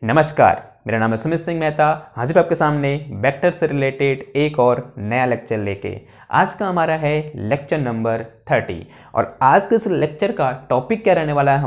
नमस्कार, मेरा नाम है सुमित सिंह मेहता। हाजिर आपके सामने वेक्टर से रिलेटेड एक और नया लेक्चर लेके। आज का हमारा है लेक्चर नंबर 30 और आज के इस लेक्चर का टॉपिक क्या रहने वाला है?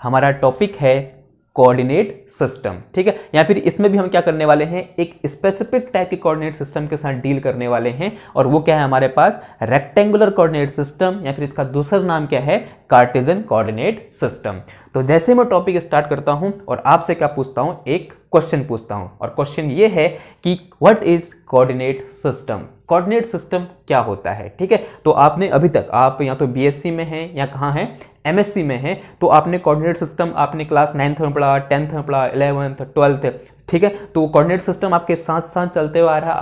हमारा टॉपिक है कोऑर्डिनेट सिस्टम। ठीक है, या फिर इसमें भी हम क्या करने वाले हैं, एक स्पेसिफिक टाइप के कोऑर्डिनेट सिस्टम के साथ डील करने वाले हैं और वो क्या है हमारे पास, रेक्टेंगुलर कोऑर्डिनेट सिस्टम, या फिर इसका दूसरा नाम क्या है, कार्टेशियन कोऑर्डिनेट सिस्टम। तो जैसे मैं टॉपिक स्टार्ट करता हूं और आपसे क्या पूछता हूं, एक क्वेश्चन पूछता हूं और क्वेश्चन ये है कि what is coordinate system. Coordinate system क्या होता है? ठीक है, तो आपने अभी तक आप या तो बीएससी में हैं या कहाँ हैं, एमएससी में हैं, तो आपने कोऑर्डिनेट सिस्टम आपने क्लास 9th में पढ़ा, 10th में पढ़ा, 11th 12th। ठीक है, तो कोऑर्डिनेट सिस्टम आपके साथ साथ चलते हुए आ रहा है,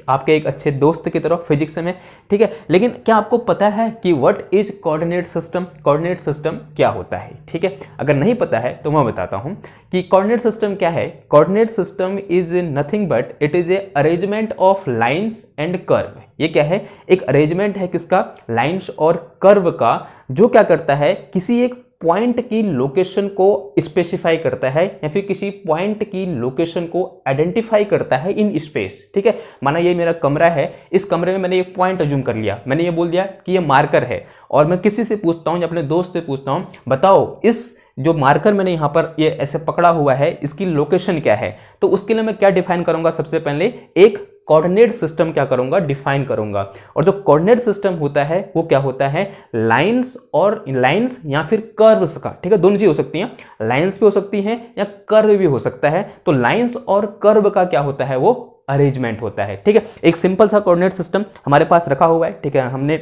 आपके एक अच्छे दोस्त की तरफ फिजिक्स में। ठीक है, लेकिन क्या आपको पता है कि what is coordinate system? Coordinate system क्या होता है? ठीक है, अगर नहीं पता है तो मैं बताता हूं कि कोऑर्डिनेट सिस्टम क्या है। Coordinate system is nothing but it is a arrangement of lines and curve. ये क्या है? एक अरेंजमेंट है किसका? लाइंस और कर्व का, जो क्या करता है, किसी एक पॉइंट की लोकेशन को स्पेसिफाई करता है या फिर किसी पॉइंट की लोकेशन को आइडेंटिफाई करता है इन स्पेस। ठीक है, माना ये मेरा कमरा है, इस कमरे में मैंने एक पॉइंट अज्यूम कर लिया, मैंने ये बोल दिया कि ये मार्कर है और मैं किसी से पूछता हूं या अपने दोस्त से पूछता हूं, बताओ इस जो मार्कर मैंने यहां पर ये ऐसे पकड़ा हुआ है, इसकी लोकेशन क्या है? तो उसके लिए मैं क्या डिफाइन करूंगा? सबसे पहले एक कोऑर्डिनेट सिस्टम क्या करूंगा, डिफाइन करूंगा। और जो कोऑर्डिनेट सिस्टम होता है वो क्या होता है, लाइंस या फिर कर्व्स का। ठीक है, दोनों चीज हो सकती हैं, लाइंस भी हो सकती हैं या कर्व भी हो सकता है। तो लाइंस और कर्व का क्या होता है, वो अरेंजमेंट होता है। ठीक है, एक सिंपल सा कोऑर्डिनेट सिस्टम हमारे पास रखा हुआ है। ठीक है, हमने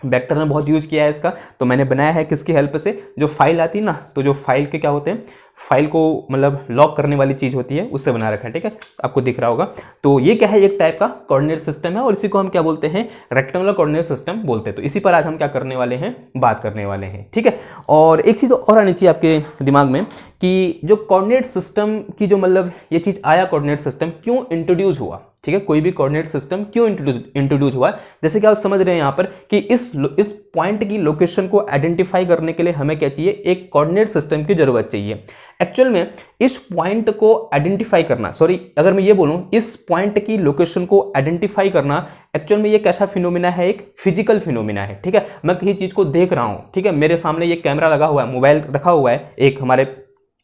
वेक्टर में बहुत यूज किया है इसका, तो मैंने बनाया है किसकी हेल्प से, जो फाइल आती है ना, तो जो फाइल के क्या होते हैं, फाइल को मतलब लॉक करने वाली चीज होती है, उससे बना रखा है। ठीक है, आपको दिख रहा होगा। तो ये क्या है, एक टाइप का कोऑर्डिनेट सिस्टम है और इसी को हम क्या बोलते हैं, रेक्टेंगुलर कोऑर्डिनेट सिस्टम बोलते हैं। तो इसी पर आज हम क्या करने वाले हैं, बात करने वाले हैं। ठीक है, और एक चीज और आनी चाहिए आपके दिमाग में कि जो कोऑर्डिनेट सिस्टम की जो मतलब ये चीज आया, कोऑर्डिनेट सिस्टम क्यों इंट्रोड्यूस हुआ। ठीक है, कोई भी कोऑर्डिनेट सिस्टम क्यों इंट्रोड्यूस हुआ, जैसे कि आप समझ रहे हैं यहां पर कि इस पॉइंट की लोकेशन को आइडेंटिफाई करने के लिए हमें क्या चाहिए, एक कोऑर्डिनेट सिस्टम की जरूरत चाहिए। एक्चुअल में इस पॉइंट को आइडेंटिफाई करना, सॉरी अगर मैं ये बोलूं, इस पॉइंट की लोकेशन को आइडेंटिफाई करना एक्चुअल में ये कैसा फिनोमिना है, एक फिजिकल फिनोमिना है। ठीक है, मैं किसी चीज को देख रहा हूं, ठीक है, मेरे सामने ये कैमरा लगा हुआ है, मोबाइल रखा हुआ है एक हमारे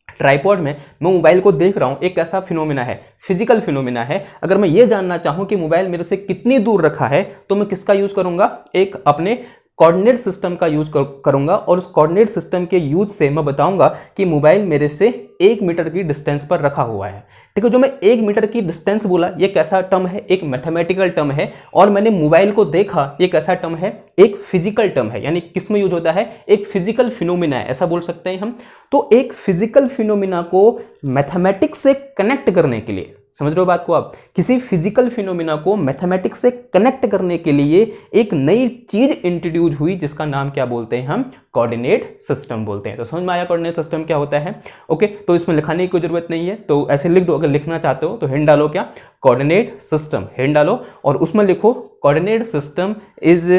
ट्राइपॉड में, मैं मोबाइल को देख रहा हूं, एक कैसा फिनोमिना है, फिजिकल फिनोमिना है। अगर मैं ये जानना चाहूं कि मोबाइल मेरे से कितनी दूर रखा है, तो मैं किसका यूज करूंगा, एक अपने कोऑर्डिनेट सिस्टम का यूज करूंगा और उस कोऑर्डिनेट सिस्टम के यूज से मैं बताऊंगा कि मोबाइल मेरे से 1 मीटर की डिस्टेंस पर रखा हुआ है। ठीक है, जो मैं 1 मीटर की डिस्टेंस बोला, ये कैसा टर्म है, एक मैथमेटिकल टर्म है। और मैंने मोबाइल को देखा, ये कैसा टर्म है, एक फिजिकल टर्म है। यानी किस में यूज होता है, एक फिजिकल फिनोमिना है, ऐसा बोल सकते हैं हम। तो एक फिजिकल फिनोमिना को मैथमेटिक्स से कनेक्ट करने के लिए, समझ रहे हो बात को आप, किसी फिजिकल फिनोमिना को मैथमेटिक्स से कनेक्ट करने के लिए एक नई चीज इंट्रोड्यूस हुई, जिसका नाम क्या बोलते हैं हम, कोऑर्डिनेट सिस्टम बोलते हैं। तो समझ में आया कोऑर्डिनेट सिस्टम क्या होता है? ओके, तो इसमें लिखाने की कोई जरूरत नहीं है, तो ऐसे लिख दो। अगर लिखना चाहते हो तो हिंट डालो, क्या, कोऑर्डिनेट सिस्टम, हिंट डालो और उसमें लिखो coordinate system is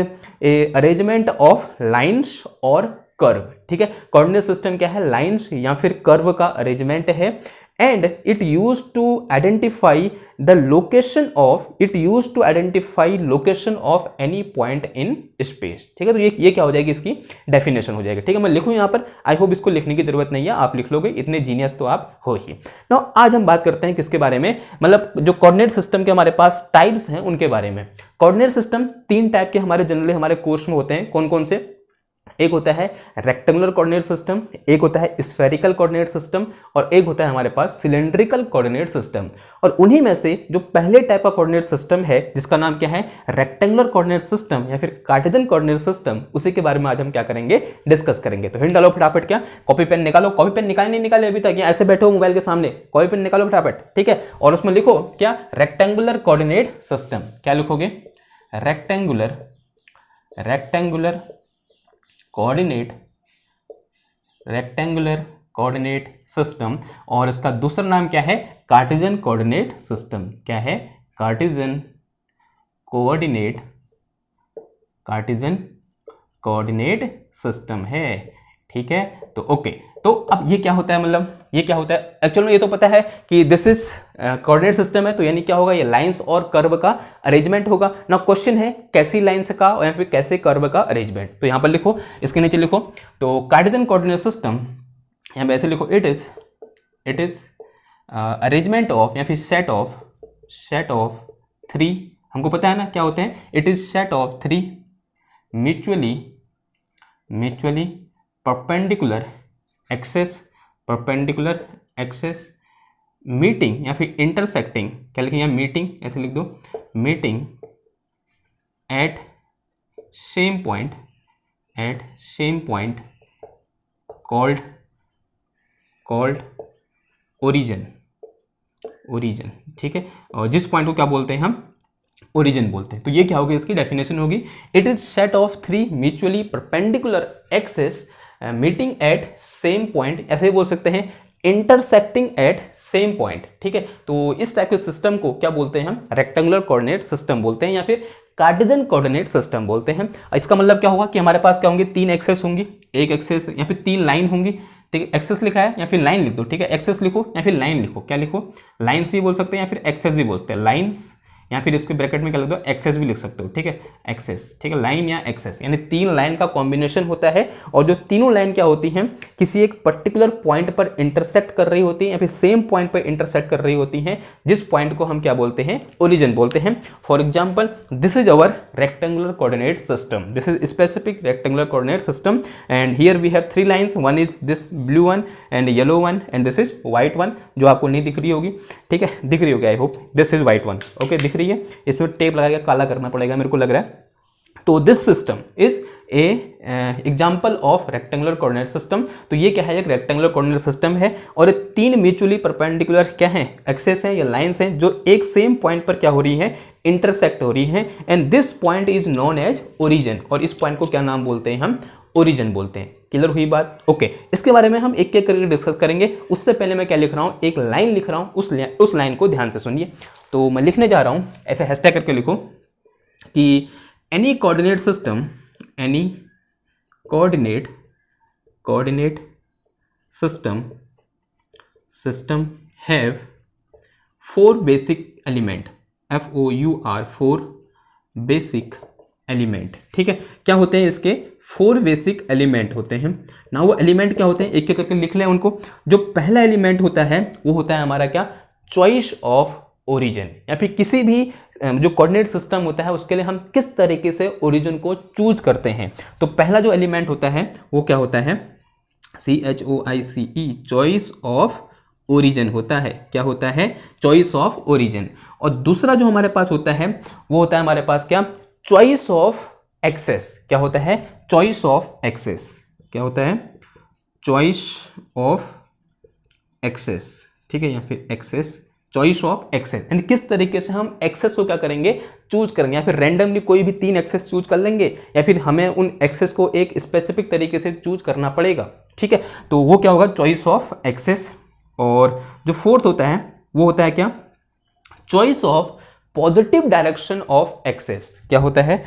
a arrangement of lines और कर्व। ठीक है, कोऑर्डिनेट सिस्टम क्या है, लाइंस या फिर कर्व का अरेंजमेंट है। And it used to identify the location of any point in space। ठीक है, तो ये क्या हो जाएगी, इसकी डेफिनेशन हो जाएगी। ठीक है, मैं लिखूं यहां पर, आई होप इसको लिखने की जरूरत नहीं है, आप लिख लोगे, इतने जीनियस तो आप हो ही। नाउ आज हम बात करते हैं किसके बारे में, मतलब जो कोऑर्डिनेट सिस्टम के हमारे पास टाइप्स हैं उनके बारे में। कोऑर्डिनेट सिस्टम 3 टाइप के हमारे जनरली हमारे कोर्स में होते हैं। कौन कौन से? एक होता है रेक्टेंगुलर कोऑर्डिनेट सिस्टम, एक होता है स्फेरिकल कोऑर्डिनेट सिस्टम और एक होता है हमारे पास सिलेंड्रिकल कोऑर्डिनेट सिस्टम। और उन्हीं में से जो पहले टाइप का कोऑर्डिनेट सिस्टम है, जिसका नाम क्या है, रेक्टेंगुलर कोऑर्डिनेट सिस्टम या फिर कार्टेशियन कोऑर्डिनेट सिस्टम, उसी के बारे में आज हम क्या करेंगे, डिस्कस करेंगे। तो हिंट डालो फटाफट, क्या, कॉपी पेन निकालो। कॉपी पेन नहीं निकाले अभी तक, या ऐसे बैठो मोबाइल के सामने, कॉपी पेन निकालो फटाफट। ठीक है, और उसमें लिखो क्या, रेक्टेंगुलर कोऑर्डिनेट सिस्टम। क्या लिखोगे, रेक्टेंगुलर कोऑर्डिनेट सिस्टम। और इसका दूसरा नाम क्या है, कार्टेशियन कोऑर्डिनेट सिस्टम। क्या है, कार्टेशियन कोऑर्डिनेट सिस्टम है। ठीक है। तो ओके, तो अब ये क्या होता है, मतलब ये क्या होता है एक्चुअल में, ये तो पता है कि दिस इज कोऑर्डिनेट सिस्टम है, तो यानी क्या होगा, ये लाइंस और कर्व का अरेंजमेंट होगा ना। क्वेश्चन है कैसी लाइंस का और यहाँ पे कैसे कर्व का अरेंजमेंट, तो यहाँ पर लिखो, इसके नीचे लिखो, तो कार्टेशियन कोऑर्डिनेट सिस्टम यहाँ पे ऐसे लिखो, इट इज अरेंजमेंट ऑफ या फिर सेट ऑफ 3, हमको पता है ना क्या होते हैं, it is set of 3 mutually perpendicular axes meeting या फिर इंटरसेक्टिंग, क्या लिखेंगे मीटिंग, ऐसे लिख दो, meeting at same point called origin, ठीक है। और जिस पॉइंट को क्या बोलते हैं हम, ओरिजिन बोलते हैं। तो ये क्या होगी, इसकी डेफिनेशन होगी, it is set of 3 mutually perpendicular axes meeting at same point, ऐसे बोल सकते हैं इंटरसेक्टिंग एट सेम पॉइंट, ठीक है। तो इस टाइप के सिस्टम को क्या बोलते हैं हम, रेक्टेंगुलर कोऑर्डिनेट सिस्टम बोलते हैं या फिर कार्टेशियन कोऑर्डिनेट सिस्टम बोलते हैं। इसका मतलब क्या होगा कि हमारे पास क्या होंगे, 3 एक्सेस होंगी, एक एक्सेस या फिर 3 लाइन होंगी, ठीक है। एक्सेस लिखा है या फिर लाइन लिख दो, ठीक है, एक्सेस लिखो या फिर लाइन लिखो, क्या लिखो, लाइन्स भी बोल सकते हैं या फिर एक्सेस भी बोलते हैं, लाइन्स या फिर इसको ब्रैकेट में क्या लिख दो, एक्सेस भी लिख सकते हो, ठीक है, एक्सेस, ठीक है, लाइन या एक्सेस, यानी 3 लाइन का कॉम्बिनेशन होता है। और जो तीनों लाइन क्या होती हैं, किसी एक पर्टिकुलर पॉइंट पर इंटरसेक्ट कर रही होती हैं या फिर सेम पॉइंट पर इंटरसेक्ट कर रही होती हैं, जिस पॉइंट को हम क्या बोलते हैं, ओरिजिन बोलते हैं। For example, this is our rectangular coordinate system, this is specific rectangular coordinate system and here we have 3 lines, one is this blue one and yellow one and this is white one, जो आपको नहीं दिख रही होगी, ठीक है, दिख रही होगी I hope, this is white one, okay, दिख रही है, इसमें टेप लगा के काला करना पड़ेगा मेरे को लग रहा है। तो this system is a example of rectangular coordinate system. तो ये क्या है, एक रेक्टेंगुलर कोऑर्डिनेट सिस्टम है और 3 म्यूचुअली परपेंडिकुलर क्या है, एक्सेस है या लाइंस हैं, जो एक सेम पॉइंट पर क्या हो रही है, इंटरसेक्ट हो रही है and this point is known as origin, और इस पॉइंट को क्या नाम बोलते हैं हम, ओरिजिन बोलते हैं। क्लियर हुई बात, ओके। इसके बारे में हम एक एक करके डिस्कस करेंगे। उससे पहले मैं क्या लिख रहा हूं, एक लाइन लिख रहा हूं, उस लाइन को ध्यान से सुनिए। तो मैं लिखने जा रहा हूं, ऐसे हैशटैग करके लिखो कि any coordinate system, any coordinate system have 4 basic element, FOUR 4 basic element, ठीक है। क्या होते हैं इसके, 4 बेसिक एलिमेंट होते हैं ना। वो एलिमेंट क्या होते हैं, एक एक करके लिख लें उनको। जो पहला एलिमेंट होता है वो होता है हमारा क्या, चॉइस ऑफ ओरिजिन, या फिर किसी भी जो कोऑर्डिनेट सिस्टम होता है उसके लिए हम किस तरीके से ओरिजिन को चूज करते हैं। तो पहला जो एलिमेंट होता है वो क्या होता है, CHOICE, चॉइस ऑफ ओरिजिन होता है। क्या होता है, चॉइस ऑफ ओरिजिन। और दूसरा जो हमारे पास होता है वो होता है हमारे पास क्या, चॉइस ऑफ एक्सेस। क्या होता है, चॉइस ऑफ एक्सेस। क्या होता है, चॉइस ऑफ एक्सेस, ठीक है, या फिर एक्सेस, चॉइस ऑफ एक्सेस, यानी किस तरीके से हम एक्सेस को क्या करेंगे, चूज करेंगे, या फिर रैंडमली कोई भी 3 एक्सेस चूज कर लेंगे, या फिर हमें उन एक्सेस को एक स्पेसिफिक तरीके से चूज करना पड़ेगा, ठीक है। तो वो क्या होगा, चॉइस ऑफ एक्सेस। और जो फोर्थ होता है वो होता है क्या, choice of positive direction of axes. क्या होता है,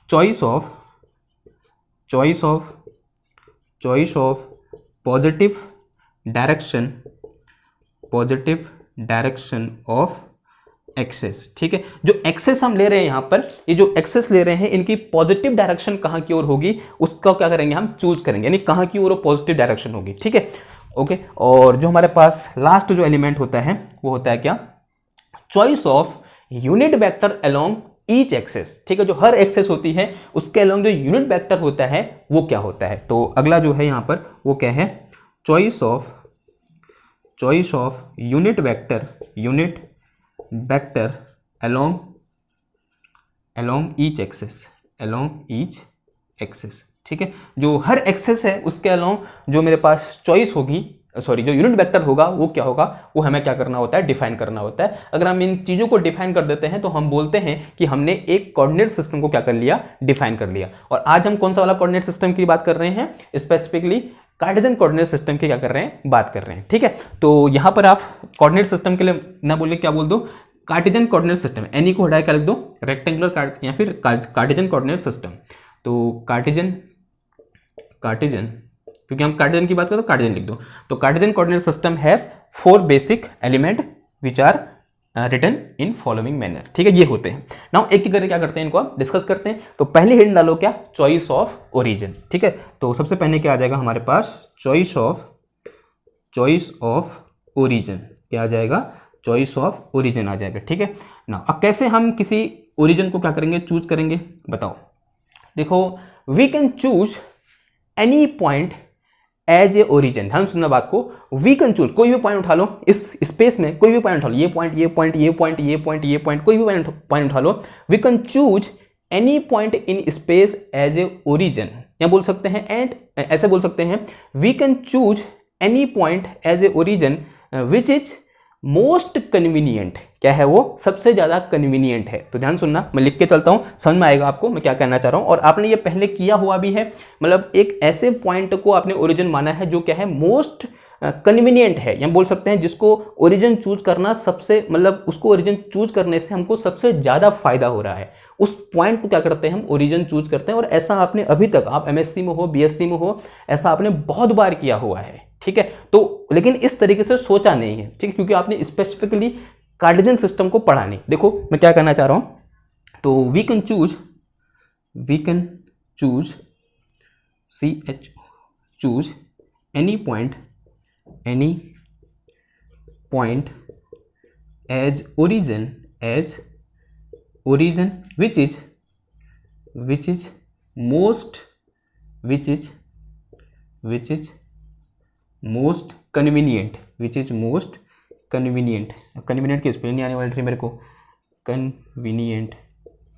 choice of positive direction of axes, ठीक है। जो एक्सेस हम ले रहे हैं यहां पर, ये जो एक्सेस ले रहे हैं, इनकी पॉजिटिव डायरेक्शन कहां की ओर होगी, उसका क्या करेंगे हम, चूज करेंगे, यानी कहां की ओर पॉजिटिव डायरेक्शन होगी, ठीक है, ओके। और जो हमारे पास लास्ट जो एलिमेंट होता है वो होता है क्या, choice of unit vector along each access, ठीक है। जो हर एक्सेस होती है उसके अलोंग जो यूनिट वेक्टर होता है वो क्या होता है। तो अगला जो है यहां पर वो क्या है, choice of unit vector along each access, ठीक है। जो हर एक्सेस है उसके अलोंग जो मेरे पास चॉइस होगी, सॉरी, जो यूनिट वेक्टर होगा वो क्या होगा, वो हमें क्या करना होता है, डिफाइन करना होता है। अगर हम इन चीजों को डिफाइन कर देते हैं तो हम बोलते हैं कि हमने एक कोऑर्डिनेट सिस्टम को क्या कर लिया, डिफाइन कर लिया। और आज हम कौन सा वाला कोऑर्डिनेट सिस्टम की बात कर रहे हैं, स्पेसिफिकली कार्टेशियन कोऑर्डिनेट सिस्टम की क्या कर रहे हैं, बात कर रहे हैं, ठीक है। तो यहां पर आप कोऑर्डिनेट सिस्टम के लिए ना बोल के क्या बोल दो, कार्टेशियन कोऑर्डिनेट सिस्टम, एनी को हटा के लिख दो रेक्टेंगुलर या फिर कार्टेशियन कोऑर्डिनेट सिस्टम। तो कार्टेशियन क्योंकि हम कार्टेशियन की बात करें तो कार्टेशियन लिख दो। तो कार्टेशियन कोऑर्डिनेट सिस्टम है 4 basic element which are written in following manner, ठीक है, ये होते हैं। नाउ एक एक करके क्या करते हैं, इनको आप डिस्कस करते हैं। तो पहले हिडन डालो क्या, चॉइस ऑफ ओरिजिन, ठीक है। तो सबसे पहले क्या आ जाएगा हमारे पास, चॉइस ऑफ ओरिजिन, क्या आ जाएगा, चॉइस ऑफ ओरिजिन आ जाएगा, ठीक है ना। अब कैसे हम किसी ओरिजिन को क्या करेंगे, चूज करेंगे, बताओ। देखो, we can choose any point as a origin. ध्यान सुनना बात को, वी कैन चूज, कोई भी पॉइंट उठा लो इस स्पेस में, कोई भी पॉइंट उठा लो, ये पॉइंट, ये पॉइंट, ये पॉइंट, ये पॉइंट, ये पॉइंट, कोई भी पॉइंट उठा लो, we can choose any point in space as a origin, या बोल सकते हैं एंड ऐसे बोल सकते हैं, we can choose any point as a origin which is most convenient. क्या है वो, सबसे ज्यादा कन्वीनियंट है। तो ध्यान सुनना, मैं लिख के चलता हूं, समझ में आएगा आपको मैं क्या कहना चाह रहा हूं। और आपने ये पहले किया हुआ भी है, मतलब एक ऐसे पॉइंट को आपने ओरिजिन माना है जो क्या है, मोस्ट कन्वीनियंट है, या बोल सकते हैं जिसको ओरिजिन चूज करना सबसे, मतलब उसको ओरिजिन चूज करने से हमको सबसे ज्यादा फायदा हो रहा है, उस पॉइंट को क्या करते हैं हम, ओरिजिन चूज करते हैं। और ऐसा आपने अभी तक, आप एमएससी में हो, बीएससी में हो, ऐसा आपने बहुत बार किया हुआ है, ठीक है। तो लेकिन इस तरीके से सोचा नहीं है, ठीक है, क्योंकि आपने स्पेसिफिकली कार्टेशियन सिस्टम को पढ़ा नहीं। देखो मैं क्या कहना चाह रहा हूं, तो we can choose choose any point as origin which is most convenient, convenient की स्पेलिंग नहीं आने वाली थी मेरे को, कन्वीनियंट,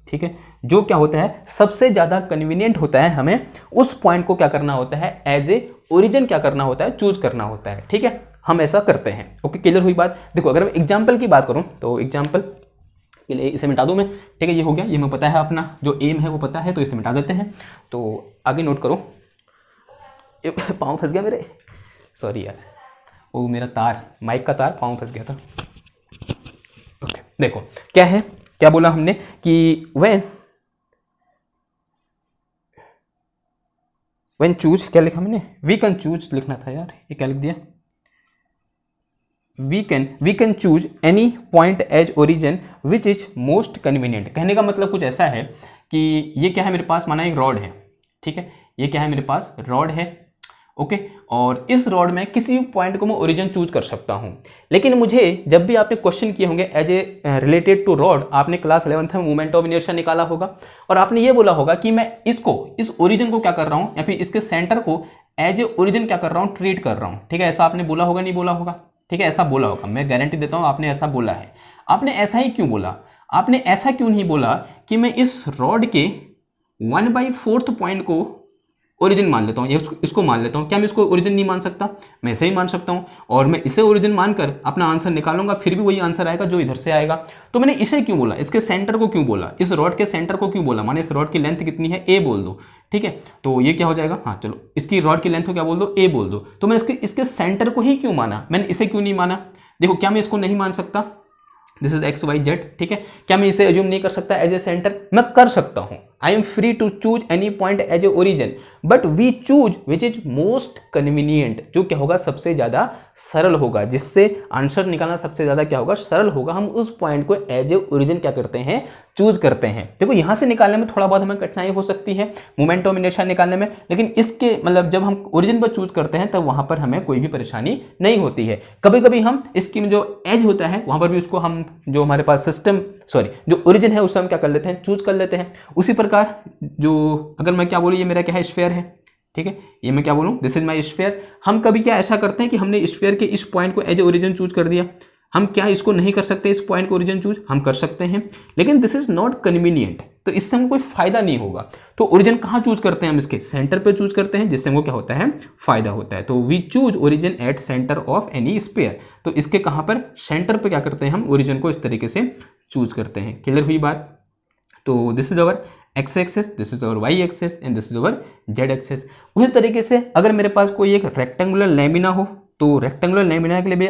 ठीक है। जो क्या होता है, सबसे ज्यादा कन्वीनियंट होता है, हमें उस पॉइंट को क्या करना होता है, एज ए ओरिजिन क्या करना होता है, चूज करना होता है, ठीक है। हम ऐसा करते हैं, ओके, क्लियर हुई बात। देखो अगर मैं एग्जाम्पल की बात करूं तो एग्जाम्पल के लिए इसे मिटा दूं मैं, ठीक है, ये हो गया, ये मैं पता है अपना जो एम है वो पता है, तो इसे मिटा देते हैं। तो आगे नोट करो, पाँव फंस गया मेरे, सॉरी यार, वो मेरा तार, माइक का तार पाँव फंस गया था। ओके, देखो क्या है, क्या बोला हमने कि व्हेन चूज, क्या लिखा मैंने, वी कैन चूज लिखना था यार, ये क्या लिख दिया, we can choose any point as origin which is most convenient. कहने का मतलब कुछ ऐसा है कि ये क्या है मेरे पास, माना एक रॉड है, ठीक है, ये क्या है मेरे पास, रॉड है, ओके, और इस रॉड में किसी भी पॉइंट को मैं ओरिजिन चूज कर सकता हूं। लेकिन मुझे जब भी आपने क्वेश्चन किए होंगे as a related to rod, आपने क्लास 11th में मोमेंट ऑफ इनर्शिया निकाला होगा, और आपने ये बोला होगा कि मैं इस ओरिजिन को क्या कर रहा हूं, या फिर इसके सेंटर को एज ए ओरिजिन क्या कर रहा हूं, ट्रीट कर रहा हूं, ठीक है। ऐसा आपने बोला होगा, नहीं बोला होगा, ठीक है, ऐसा बोला होगा, मैं गारंटी देता हूं आपने ऐसा बोला है। आपने ऐसा ही क्यों बोला, आपने ऐसा क्यों नहीं बोला कि मैं इस रॉड के 1/4 पॉइंट को ओरिजिन मान लेता हूँ, इसको मान लेता हूँ। क्या मैं इसको ओरिजिन नहीं मान सकता, मैं इसे ही मान सकता हूँ, और मैं इसे ओरिजिन मानकर अपना आंसर निकालूंगा, फिर भी वही आंसर आएगा जो इधर से आएगा। तो मैंने इसे क्यों बोला, इसके सेंटर को क्यों बोला, इस रॉड के सेंटर को क्यों बोला, माने इस रॉड की लेंथ कितनी है, ए बोल दो, ठीक है। तो ये क्या हो जाएगा, हाँ चलो, इसकी रॉड की लेंथ को क्या बोल दो, ए बोल दो। तो मैंने इसके सेंटर को ही क्यों माना, मैंने इसे क्यों नहीं माना। देखो क्या मैं इसको नहीं मान सकता, this is x Y z, ठीक है। क्या मैं इसे एज्यूम नहीं कर सकता एज ए सेंटर, मैं कर सकता हूं। I am free to choose any point as a origin, but we choose which is most convenient, जो क्या होगा, सबसे ज्यादा सरल होगा, जिससे आंसर निकालना सबसे ज्यादा क्या होगा, सरल होगा। हम उस पॉइंट को एज ए ओरिजिन क्या करते हैं, चूज करते हैं। देखो यहां से निकालने में थोड़ा बहुत हमें कठिनाई हो सकती है, मोमेंट ऑफ इनर्शिया निकालने में, लेकिन इसके मतलब जब हम ओरिजिन पर चूज करते हैं तब वहां पर हमें कोई भी परेशानी नहीं होती है। कभी कभी हम इसकी जो एज होता है वहां पर भी उसको हम, जो हमारे पास सिस्टम, सॉरी जो ओरिजिन है उससे हम क्या कर लेते हैं, चूज कर लेते हैं। उसी प्रकार जो, अगर मैं क्या बोलूं, ये मेरा क्या है, स्फीयर है, ठीक है, ये मैं क्या बोलूं, दिस इज माय स्फीयर। हम कभी क्या ऐसा करते हैं कि हमने स्फीयर के इस पॉइंट को एज ए ओरिजिन चूज कर दिया, हम क्या इसको नहीं कर सकते, इस पॉइंट को ओरिजिन चूज हम कर सकते हैं, लेकिन दिस इज नॉट कन्वीनियंट, तो इससे हमको कोई फायदा नहीं होगा। तो ओरिजिन कहां चूज करते हैं हम, इसके सेंटर पे चूज करते हैं, जिससे हमको क्या होता है, फायदा होता है। तो we choose origin at center of any sphere, तो इसके कहां पर, सेंटर पे क्या करते हैं हम, ओरिजिन को इस तरीके से चूज करते हैं। क्लियर हुई बात। तो this is our X axis, this is our Y axis and this is our Z axis. उसी तरीके से अगर मेरे पास कोई एक रेक्टेंगुलर लैमिना हो, तो रेक्टेंगुलर लैमिना के लिए भी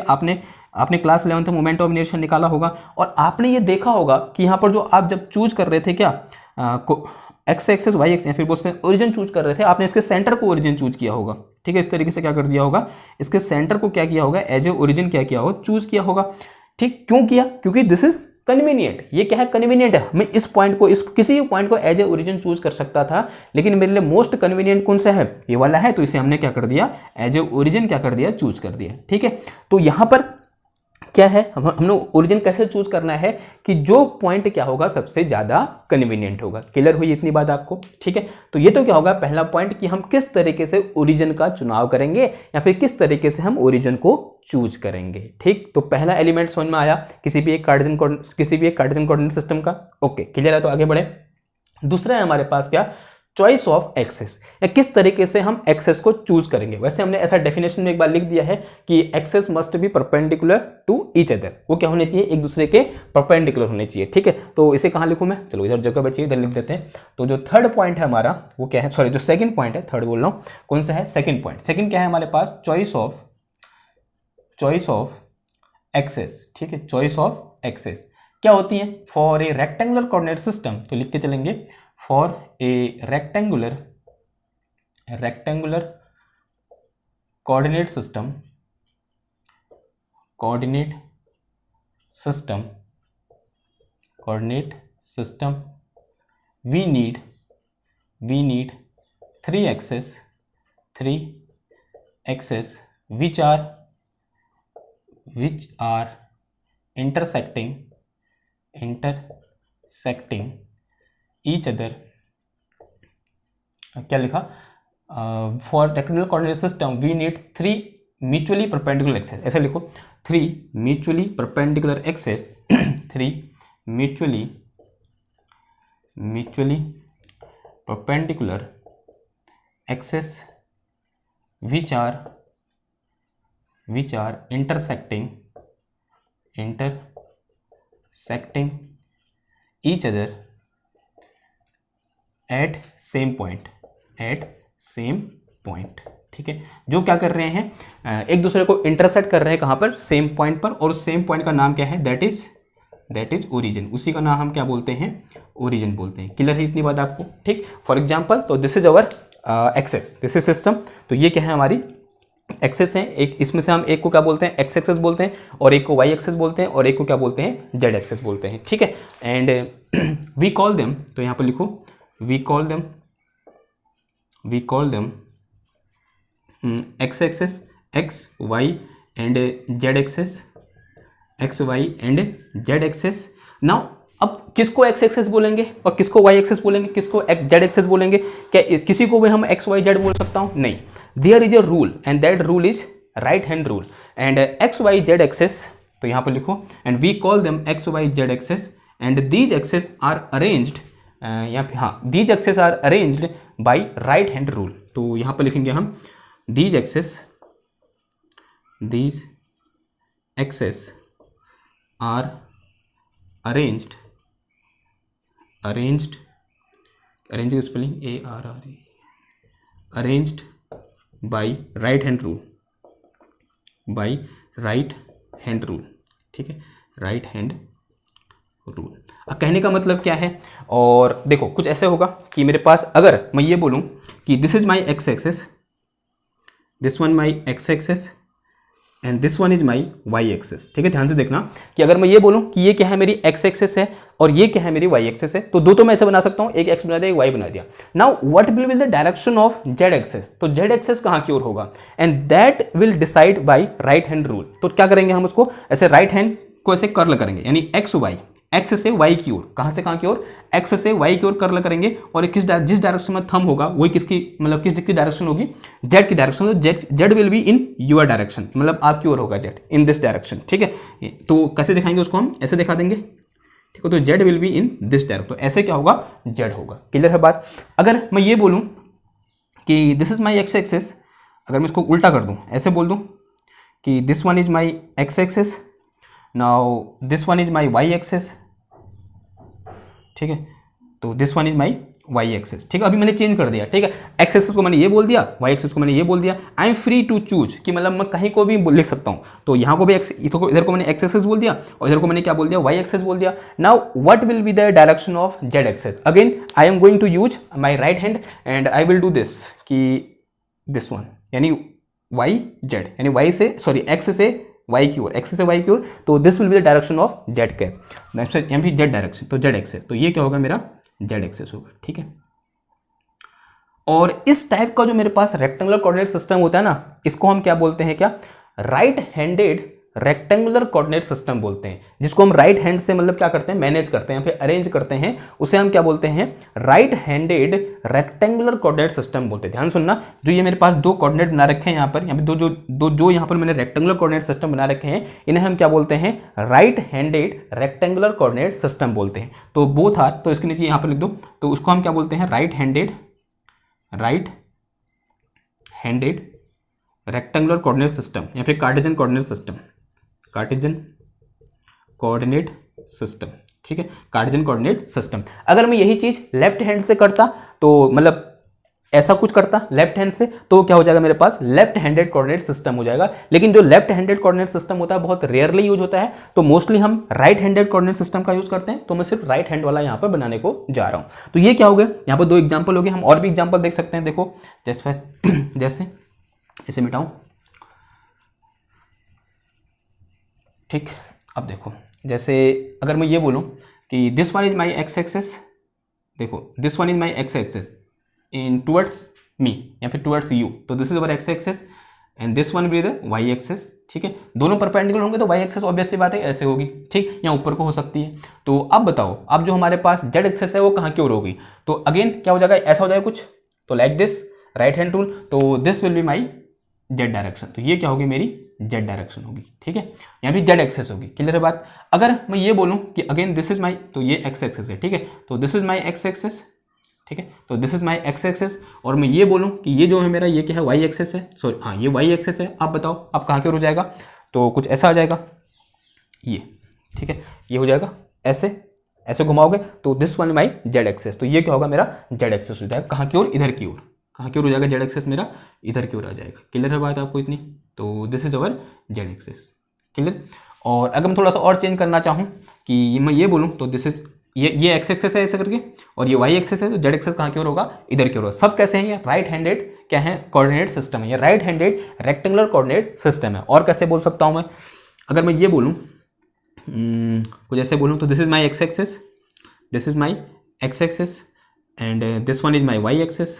आपने class 11th moment of inertia निकाला होगा, और आपने ये देखा होगा कि यहाँ पर जो आप जब चूज कर रहे थे क्या एक्स एक्सेस वाई एक्स या फिर बोलते हैं ओरिजिन चूज कर रहे थे, आपने इसके सेंटर को ओरिजिन चूज किया होगा, ठीक है। इस तरीके से क्या कर दिया होगा, इसके सेंटर को क्या किया होगा, एज ए ओरिजिन क्या किया होगा, चूज किया होगा, ठीक। क्यों किया, क्योंकि दिस इज कन्वीनियंट, ये क्या है, कन्वीनियंट है। मैं इस पॉइंट को, इस किसी भी पॉइंट को एज ए ओरिजिन चूज कर सकता था, लेकिन मेरे लिए मोस्ट कन्वीनियंट कौन सा है, ये वाला है, तो इसे हमने क्या कर दिया, एज ए ओरिजिन क्या कर दिया, चूज कर दिया, ठीक है। तो यहां पर क्या है, हमने ओरिजिन कैसे चूज करना है कि जो पॉइंट क्या होगा सबसे ज्यादा कन्वीनियंट होगा। क्लियर हुई इतनी बात आपको, ठीक है। तो ये तो क्या होगा पहला पॉइंट कि हम किस तरीके से ओरिजिन का चुनाव करेंगे या फिर किस तरीके से हम ओरिजिन को चूज करेंगे, ठीक। तो पहला एलिमेंट समझ में आया किसी भी एक कार्टेशियन कोऑर्डिनेट सिस्टम का, ओके क्लियर है। तो आगे बढ़े, दूसरा है हमारे पास क्या, चॉइस ऑफ एक्सेस, या किस तरीके से हम एक्सेस को चूज करेंगे। वैसे हमने ऐसा डेफिनेशन में एक बार लिख दिया है कि axes must be perpendicular to each other, वो क्या होने चाहिए, एक दूसरे के परपेंडिकुलर होने चाहिए, ठीक है। तो इसे कहां लिखूं मैं, चलो इधर जगह बची इधर लिख देते हैं। तो जो थर्ड पॉइंट है हमारा वो क्या है, सॉरी जो सेकंड पॉइंट है, थर्ड बोल रहा हूं, कौन सा है, सेकंड पॉइंट। सेकंड क्या है हमारे पास, चॉइस ऑफ एक्सेस, ठीक है। चॉइस ऑफ एक्सेस क्या होती है, for a rectangular coordinate system, तो लिख के चलेंगे, for a rectangular coordinate system we need three axes which are intersecting each other, क्या लिखा, for rectangular coordinate system we need 3 mutually perpendicular axes, ऐसे लिखो 3 mutually perpendicular axes 3 mutually perpendicular axes which are intersecting each other at same point, ठीक है। जो क्या कर रहे हैं, एक दूसरे को इंटरसेक्ट कर रहे हैं, कहां पर, सेम पॉइंट पर, और सेम पॉइंट का नाम क्या है, दैट इज ओरिजिन, उसी का नाम हम क्या बोलते हैं, ओरिजिन बोलते हैं। क्लियर है इतनी बात आपको, ठीक। फॉर एग्जांपल, तो this is our axis, this is system, तो ये क्या है हमारी एक्सेस है, एक इसमें से हम एक को क्या बोलते हैं, एक्स एक्सेस बोलते हैं, और एक को वाई एक्सेस बोलते हैं, और एक को क्या बोलते हैं, जेड एक्सेस बोलते हैं, ठीक है। एंड वी कॉल देम, तो यहां पर लिखो, we call them X axes, X Y and Z axes, X Y and Z axes. Now अब किसको एक्स एक्सेस बोलेंगे और किसको वाई एक्सेस बोलेंगे, किसको जेड एक्सेस बोलेंगे, क्या किसी को भी हम एक्स वाई जेड बोल सकता हूं, नहीं। There is a rule and that rule is right hand rule, and X Y Z access, तो यहां पर लिखो, and we call them X Y Z access and these axes are arranged, यहाँ पे हाँ, these axes are arranged by right hand rule, तो यहां पर लिखेंगे हम दीज एक्सेस are arranged की spelling ARRE, arranged by right hand rule, ठीक है, राइट हैंड रूल। अब कहने का मतलब क्या है, और देखो कुछ ऐसे होगा कि मेरे पास अगर मैं ये बोलूं कि this is my x axis, this one my x axis and this one is my Y axis, ठीक है। ध्यान से देखना कि अगर मैं ये बोलूं कि ये क्या है, मेरी एक्स एक्सेस है और ये क्या है, मेरी वाई एक्सेस है, तो दो तो मैं ऐसे बना सकता हूं, एक एक्स बना दिया, एक वाई बना दिया। Now what will be the direction of Z access, तो जेड एक्सेस कहां की ओर होगा, and that will decide by right hand rule. तो क्या करेंगे हम उसको, ऐसे राइट हैंड को ऐसे कर्ल करेंगे, यानी एक्स वाई, एक्स से वाई की ओर, कहां से कहां की ओर, एक्स से वाई की ओर कर्ल करेंगे, और जिस डायरेक्शन में थंब होगा वही किसकी, मतलब किसकी डायरेक्शन होगी, जेड की डायरेक्शन, तो Z will be in your direction, मतलब आपकी ओर होगा जेड, इन दिस डायरेक्शन, ठीक है। तो कैसे दिखाएंगे उसको, हम ऐसे दिखा देंगे, ठीक है। तो Z will be in this direction, तो ऐसे क्या होगा, जेड होगा। क्लियर है बात। अगर मैं ये बोलूं कि this is my x axis, अगर मैं इसको उल्टा कर दूं, ऐसे बोल दूं कि this one is my x axis, now this one is my Y axis, ठीक है। तो this one is my Y axis, ठीक है। अभी मैंने चेंज कर दिया, ठीक है, एक्स एक्सेस को मैंने ये बोल दिया, वाई एक्सेस को मैंने ये बोल दिया। I am free to choose, कि मतलब मैं कहीं को भी लिख सकता हूँ। तो यहाँ को भी इधर को मैंने एक्स एक्सेस बोल दिया और इधर को मैंने क्या बोल दिया, वाई एक्सेस बोल दिया। Now what will be the direction of Z axis? Again I am going to use my right hand and I will do this, कि दिस वन, यानी वाई जेड, यानी वाई से सॉरी एक्स से Y की ओर, X से Y की ओर। तो this will be the direction of Z cap, यहाँ पे जेड डायरेक्शन, तो जेड एक्सेस, तो ये क्या होगा मेरा जेड एक्सेस होगा, ठीक है। और इस टाइप का जो मेरे पास रेक्टेंगुलर कोऑर्डिनेट सिस्टम होता है ना, इसको हम क्या बोलते हैं, क्या right handed rectangular coordinate system बोलते हैं, जिसको हम राइट हैंड से मतलब क्या करते हैं, मैनेज करते हैं, फिर अरेंज करते हैं, उसे हम क्या बोलते हैं, right handed rectangular coordinate system बोलते हैं। ध्यान सुनना, जो ये मेरे पास दो कोऑर्डिनेट बना रखे हैं यहाँ पर, जो यहाँ पर मैंने रेक्टेंगुलर कोऑर्डिनेट सिस्टम बना रखे हैं, इन्हें हम क्या बोलते हैं, right handed rectangular coordinate system बोलते हैं। तो बोथ आर, तो इसके नीचे यहाँ पर लिख दो, तो उसको हम क्या बोलते हैं, right handed rectangular coordinate system, या फिर Cartesian coordinate system, Cartesian coordinate system, ठीक है, कार्टेशियन कोऑर्डिनेट सिस्टम। अगर मैं यही चीज लेफ्ट हैंड से करता, तो मतलब ऐसा कुछ करता लेफ्ट हैंड से, तो क्या हो जाएगा मेरे पास, लेफ्ट हैंडेड कोऑर्डिनेट सिस्टम हो जाएगा। लेकिन जो लेफ्ट हैंडेड कोऑर्डिनेट सिस्टम होता है बहुत रेयरली यूज होता है, तो मोस्टली हम राइट हैंडेड कोऑर्डिनेट सिस्टम का यूज करते हैं। तो मैं सिर्फ राइट हैंड वाला यहाँ पर बनाने को जा रहा हूं। तो ये क्या हो गया, यहाँ पर दो एग्जाम्पल हो गए, हम और भी एग्जाम्पल देख सकते हैं। देखो जैसे इसे मिटाऊं, ठीक। अब देखो, जैसे अगर मैं ये बोलूं कि this one is my x axis, देखो this one is my x axis in towards me या फिर टुवर्ड्स यू, तो this is our X axis and this one will the Y axis, ठीक है। दोनों परपेंडिकुलर होंगे तो वाई एक्सेस ऑब्वियसली बात है ऐसे होगी, ठीक, या ऊपर को हो सकती है। तो अब बताओ, अब जो हमारे पास जेड एक्सेस है वो कहाँ की ओर होगी? तो अगेन क्या हो जाएगा, ऐसा हो जाएगा कुछ, तो like this right hand rule, तो this will be my Z direction, तो ये क्या होगी, मेरी जेड डायरेक्शन होगी, ठीक है, यहाँ भी जेड एक्सेस होगी। क्लियर है बात? अगर मैं ये बोलूं कि अगेन दिस इज माई, तो ये एक्स एक्सेस है, ठीक है, तो this is my x axis, ठीक है, तो this is my x axis. और मैं ये बोलूं कि ये जो है मेरा, ये क्या है, वाई एक्सेस है, सॉरी हाँ ये वाई एक्सेस है। आप बताओ अब कहाँ की ओर हो जाएगा? तो कुछ ऐसा आ जाएगा, ये, ठीक है, ये हो जाएगा ऐसे, ऐसे घुमाओगे तो this one my Z access, तो ये क्या होगा, मेरा जेड एक्सेस हो जाएगा। कहाँ की ओर? इधर की ओर। कहाँ की ओर हो जाएगा जेड एक्सेस मेरा? इधर की ओर आ जाएगा। क्लियर है बात आपको इतनी? तो this is our Z axis. Clear? और अगर मैं थोड़ा सा और चेंज करना चाहूँ कि मैं ये बोलूँ तो दिस इज ये एक्स एक्सेस है ऐसे करके, और ये वाई एक्सेस है, तो जेड एक्सेस कहाँ की ओर होगा? इधर की ओर। सब कैसे हैं? ये राइट हैंडेड क्या है, कोऑर्डिनेट सिस्टम है, ये right handed rectangular coordinate system है। और कैसे बोल सकता हूँ मैं? अगर मैं ये बोलूँ कुछ ऐसे बोलूँ तो this is my x axis, this is my x axis and this one is my Y axis,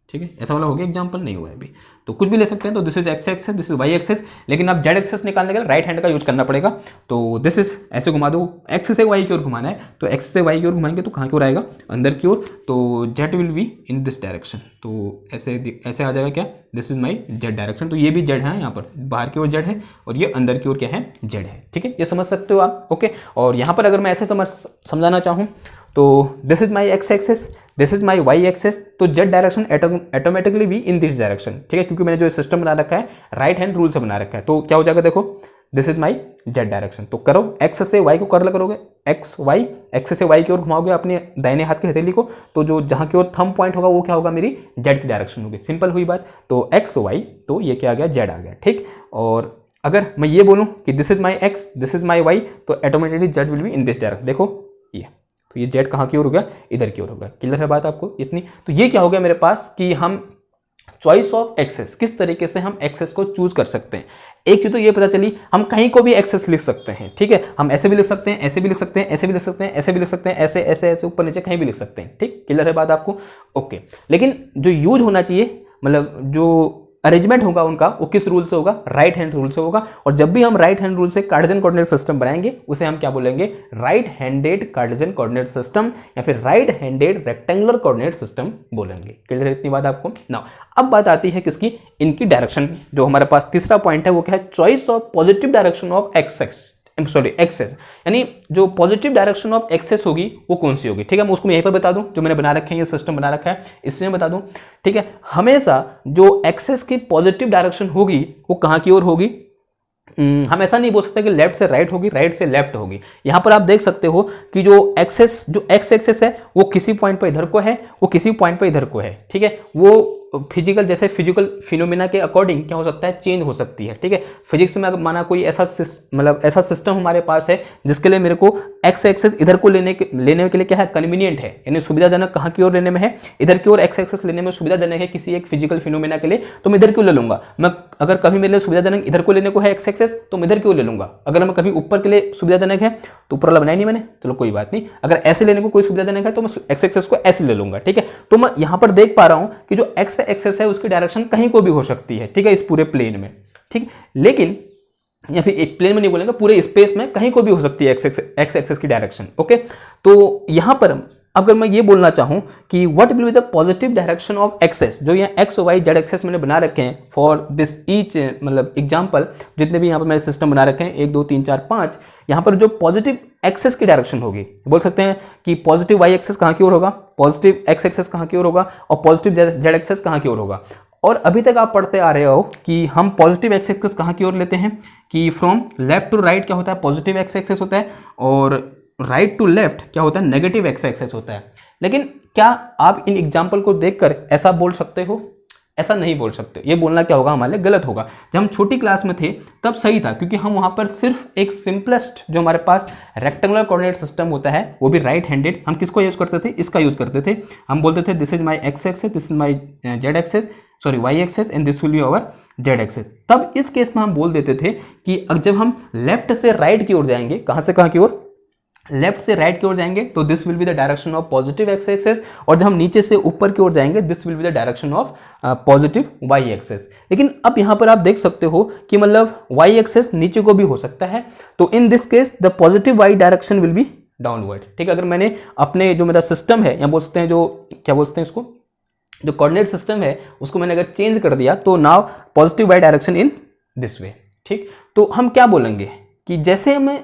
ठीक है, ऐसा वाला हो गया एग्जांपल, नहीं हुआ है अभी, तो कुछ भी ले सकते हैं। तो this is X axis, this is Y axis, लेकिन अब जेड एक्सेस निकालने के लिए राइट हैंड का यूज करना पड़ेगा। तो दिस इज ऐसे घुमा दो, एक्स से वाई की ओर घुमाना है, तो एक्स से वाई की ओर घुमाएंगे तो कहाँ की ओर आएगा? अंदर की ओर। तो Z will be in this direction, तो ऐसे आ जाएगा क्या, this is my Z direction. तो ये भी जेड है, यहाँ पर बाहर की ओर जेड है और ये अंदर की ओर क्या है, जेड है, ठीक है, ये समझ सकते हो आप। ओके, और यहाँ पर अगर मैं ऐसे समझाना चाहूँ तो this is my x axis, this is my Y axis, तो जेड डायरेक्शन ऑटोमेटिकली भी इन दिस डायरेक्शन, ठीक है, क्योंकि मैंने जो सिस्टम बना रखा है राइट हैंड रूल से बना रखा है। तो क्या हो जाएगा, देखो this is my Z direction. तो करो, एक्स से वाई को कर्ल करोगे, एक्स वाई, एक्स से वाई की ओर घुमाओगे अपने दाहिने हाथ की हथेली को, तो जो जहां की ओर थंब पॉइंट होगा वो क्या होगा, मेरी जेड की डायरेक्शन होगी। सिंपल हुई बात। तो एक्स वाई, तो ये क्या आ गया, जेड आ गया, ठीक। और अगर मैं ये बोलूँ कि this is my X, this is my Y, तो automatically Z will be in this direction. देखो ये, तो ये जेड कहाँ की ओर हो गया, इधर की ओर हो गया। क्लियर है बात आपको इतनी? तो ये क्या हो गया मेरे पास कि हम चॉइस ऑफ एक्सेस, किस तरीके से हम एक्सेस को चूज कर सकते हैं। एक चीज तो ये पता चली, हम कहीं को भी एक्सेस लिख सकते हैं, ठीक है, हम ऐसे भी लिख सकते हैं, ऐसे भी लिख सकते हैं, ऐसे भी लिख सकते हैं, ऐसे भी लिख सकते हैं, ऐसे ऐसे ऐसे ऊपर नीचे कहीं भी लिख सकते हैं, ठीक। क्लियर है बात आपको? ओके, लेकिन जो यूज होना चाहिए, मतलब जो अरेंजमेंट होगा उनका, वो किस रूल से होगा, राइट हैंड रूल से होगा। और जब भी हम राइट हैंड रूल से कार्टेशियन कोऑर्डिनेट सिस्टम बनाएंगे उसे हम क्या बोलेंगे, right handed Cartesian coordinate system या फिर right handed rectangular coordinate system बोलेंगे। क्लियर है इतनी बात आपको? नाउ अब बात आती है किसकी, इनकी डायरेक्शन। जो हमारे पास तीसरा पॉइंट है वो क्या है, choice of positive direction of axes, यानी जो पॉजिटिव डायरेक्शन ऑफ एक्सेस होगी वो कौन सी होगी, ठीक है। मैं उसको यहीं पर बता दूं, जो मैंने बना रखे हैं, ये सिस्टम बना रखा है इसमें बता दूं, ठीक है। हमेशा जो एक्सेस की पॉजिटिव डायरेक्शन होगी वो कहां की ओर होगी, हम ऐसा नहीं बोल सकते कि लेफ्ट से राइट होगी, राइट से लेफ्ट होगी। यहां पर आप देख सकते हो कि जो एक्स एक्सेस है वो किसी पॉइंट पर इधर को है, वो किसी पॉइंट पर इधर को है, ठीक है। वो फिजिकल जैसे फिजिकल फिनोमिना के अकॉर्डिंग क्या हो सकता है, चेंज हो सकती है, ठीक है। फिजिक्स में अगर माना कोई ऐसा मतलब ऐसा सिस्टम हमारे पास है जिसके लिए मेरे को एक्स एक्सेस इधर को लेने के लिए क्या है, कन्वीनियंट है, यानी सुविधाजनक कहाँ की ओर लेने में है, इधर की ओर एक्स एक्सेस लेने में सुविधाजनक है किसी एक फिजिकल फिनोमिना के लिए, तो मैं इधर क्यों ले लूंगा। मैं अगर कभी मेरे लिए सुविधाजनक इधर को लेने को है एक्स एक्सेस, तो मैं इधर क्यों ले लूंगा। अगर मैं कभी ऊपर के लिए सुविधाजनक है तो ऊपर वाला बनाया नहीं मैंने, चलो कोई बात नहीं। अगर ऐसे लेने को कोई सुविधाजनक है तो मैं एक्स एक्सेस को ऐसे ले लूंगा, ठीक है। तो मैं यहां पर देख पा रहा हूं कि जो एक्स एक्सेस है उसकी डायरेक्शन कहीं को भी हो सकती है, ठीक है, इस पूरे प्लेन में, ठीक। लेकिन या फिर एक प्लेन में नहीं बोलेंगे, पूरे स्पेस में कहीं को भी हो सकती है एक्स एक्सेस की डायरेक्शन, ओके। तो यहां पर अगर मैं ये बोलना चाहूं कि what will be the positive direction of axes, जो यहाँ एक्स वाई जेड एक्सेस मैंने बना रखे हैं फॉर दिस ईच मतलब एग्जांपल, जितने भी यहाँ पर मैंने सिस्टम बना रखे हैं 1 2 3 4 5, यहाँ पर जो पॉजिटिव एक्सेस की डायरेक्शन होगी, बोल सकते हैं कि पॉजिटिव वाई एक्सेस कहाँ की ओर होगा, पॉजिटिव एक्स एक्सेस कहाँ की ओर होगा, और पॉजिटिव जेड एक्सेस कहाँ की ओर होगा। और अभी तक आप पढ़ते आ रहे हो कि हम पॉजिटिव एक्स एक्सेस कहाँ की ओर लेते हैं, कि फ्रॉम लेफ्ट टू राइट क्या होता है, पॉजिटिव एक्स एक्सेस होता है, और राइट टू लेफ्ट क्या होता है, नेगेटिव एक्स एक्सेस होता है। लेकिन क्या आप इन एग्जाम्पल को देखकर ऐसा बोल सकते हो, ऐसा नहीं बोल सकते। ये बोलना क्या होगा, हमारे लिए गलत होगा। जब हम छोटी क्लास में थे तब सही था, क्योंकि हम वहां पर सिर्फ एक सिंपलेस्ट जो हमारे पास रेक्टेंगुलर कोऑर्डिनेट सिस्टम होता है, वो भी राइट हैंडेड, हम किसको यूज करते थे, इसका यूज करते थे। हम बोलते थे this is my x axis, this is my Z axis, sorry Y axis, and this will be our Z axis. तब इस केस में हम बोल देते थे कि जब हम लेफ्ट से राइट की ओर जाएंगे, कहां से कहां की ओर, लेफ्ट से राइट की ओर जाएंगे तो this will be the direction of positive X axis, और जब हम नीचे से ऊपर की ओर जाएंगे this will be the direction of positive Y axis. लेकिन अब यहां पर आप देख सकते हो कि मतलब वाई एक्सेस नीचे को भी हो सकता है, तो in this case the positive Y direction will be downward, ठीक है। अगर मैंने अपने जो मेरा सिस्टम है, या बोल सकते हैं जो क्या बोलते हैं इसको, जो कोऑर्डिनेट सिस्टम है उसको मैंने अगर चेंज कर दिया तो now positive Y direction in this way, ठीक। तो हम क्या बोलेंगे कि जैसे मैं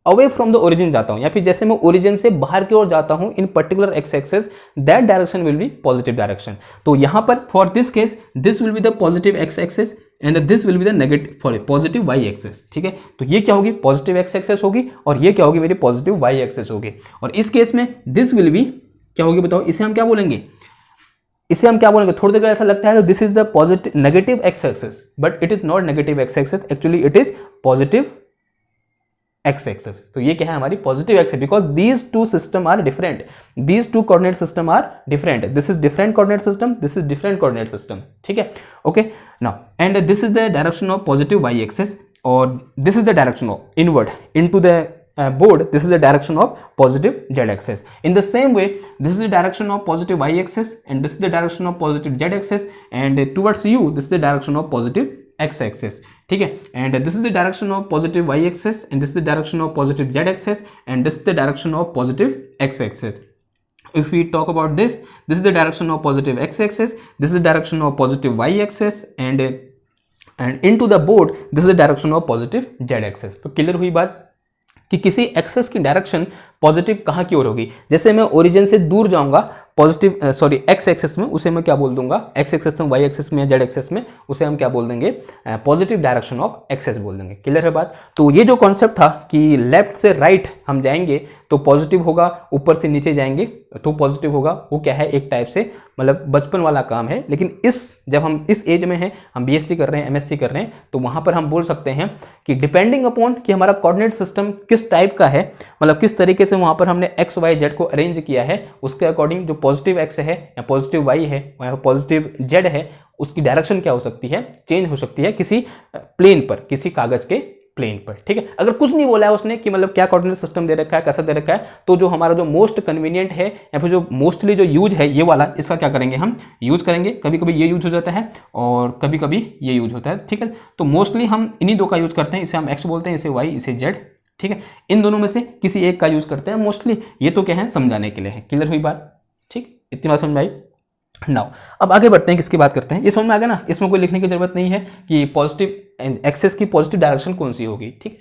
अवे फ्रॉम द ओरिजिन जाता हूं, या फिर जैसे मैं ओरिजिन से बाहर की ओर जाता हूं in particular X axis, that direction will be positive direction. तो यहां पर for this case this will be the positive X axis and this will be the negative sorry positive Y axis, ठीक है। तो ये क्या होगी, पॉजिटिव एक्स एक्सेस होगी, और ये क्या होगी, मेरी पॉजिटिव वाई एक्सेस होगी। और इस केस में दिस विल बी क्या होगी, बताओ, इसे हम क्या बोलेंगे, इसे हम क्या बोलेंगे। थोड़ी देर ऐसा लगता है तो this is the positive negative X axis, but it is not negative X axis, actually it is positive X axis. तो ये क्या है, हमारी positive axis, because these two system are different, these two coordinate system are different, this is different coordinate system, this is different coordinate system, ठीक है, okay. Now and this is the direction of positive Y axis, और this is the direction of inward into the board, this is the direction of positive z axis. In the same way, this is the direction of positive y axis, and this is the direction of positive z axis, and towards you this is the direction of positive x axis, ठीक है। and this is the direction of positive y axis, and this is the direction of positive z axis, and this is the direction of positive x axis. If we talk about this is the direction of positive x axis, this is the direction of positive y axis, and into the board this is the direction of positive z axis. तो clear हुई बात कि किसी access की direction positive कहाँ की ओर होगी। जैसे मैं ओरिजिन से दूर जाऊंगा पॉजिटिव सॉरी एक्स एक्सेस में, उसे मैं क्या बोल दूंगा, एक्स एक्सेस में, वाई एक्सेस में, जेड एक्सेस में, उसे हम क्या बोल देंगे, पॉजिटिव डायरेक्शन ऑफ एक्सेस बोल देंगे। क्लियर है बात। तो ये जो कॉन्सेप्ट था कि लेफ्ट से राइट हम जाएंगे तो पॉजिटिव होगा, ऊपर से नीचे जाएंगे तो पॉजिटिव होगा, वो क्या है, एक टाइप से मतलब बचपन वाला काम है। लेकिन जब हम इस एज में हैं, हम बीएससी कर रहे हैं, एमएससी कर रहे हैं, तो वहां पर हम बोल सकते हैं कि डिपेंडिंग अपॉन कि हमारा कोऑर्डिनेट सिस्टम किस टाइप का है, मतलब किस तरीके से वहां पर हमने एक्स वाई जेड को अरेंज किया है, उसके अकॉर्डिंग जो पॉजिटिव एक्स है या पॉजिटिव वाई है या पॉजिटिव जेड है, उसकी डायरेक्शन क्या हो सकती है, चेंज हो सकती है किसी प्लेन पर, किसी कागज के प्लेन पर, ठीक है। अगर कुछ नहीं बोला है उसने कि मतलब क्या कोऑर्डिनेट सिस्टम दे रखा है, कैसा दे रखा है, तो जो हमारा जो मोस्ट कन्वीनियंट है या फिर जो मोस्टली जो यूज है ये वाला, इसका क्या करेंगे, हम यूज करेंगे। कभी कभी ये यूज हो जाता है और कभी कभी ये यूज होता है, ठीक है। तो मोस्टली हम इन्हीं दो का यूज करते हैं, इसे हम एक्स बोलते हैं, इसे वाई, इसे जेड, ठीक है। इन दोनों में से किसी एक का यूज करते हैं मोस्टली। ये तो क्या है, समझाने के लिए है। क्लियर हुई बात, ठीक, इतनी बात समझ आई। नाउ अब आगे बढ़ते हैं, किसकी बात करते हैं, ये समझ में आ गया ना। इसमें कोई लिखने की जरूरत नहीं है कि पॉजिटिव एक्सेस की पॉजिटिव डायरेक्शन कौन सी होगी, ठीक है,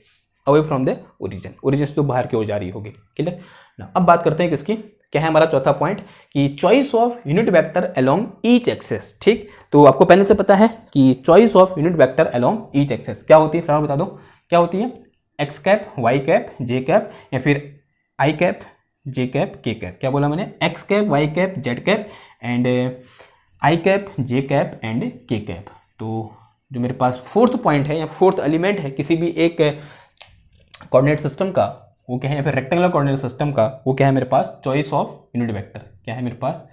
away from the origin, origin से तो बाहर की ओर जा रही होगी। क्लियर ना। अब बात करते हैं किसकी, क्या है हमारा चौथा पॉइंट कि choice of unit vector along each access. ठीक, तो आपको पहले से पता है कि choice of unit vector along each axis क्या होती है, फिर बता दो क्या होती है, X cap, Y cap, J cap, या फिर I cap, J cap, K cap. क्या बोला मैंने, X cap, Y cap, Z cap and I cap, J cap and K cap. तो जो मेरे पास फोर्थ पॉइंट है या फोर्थ एलिमेंट है किसी भी एक कोऑर्डिनेट सिस्टम का, वो क्या है, या फिर रेक्टेंगुलर कोऑर्डिनेट सिस्टम का, वो क्या है मेरे पास, चॉइस ऑफ यूनिट वेक्टर। क्या है मेरे पास,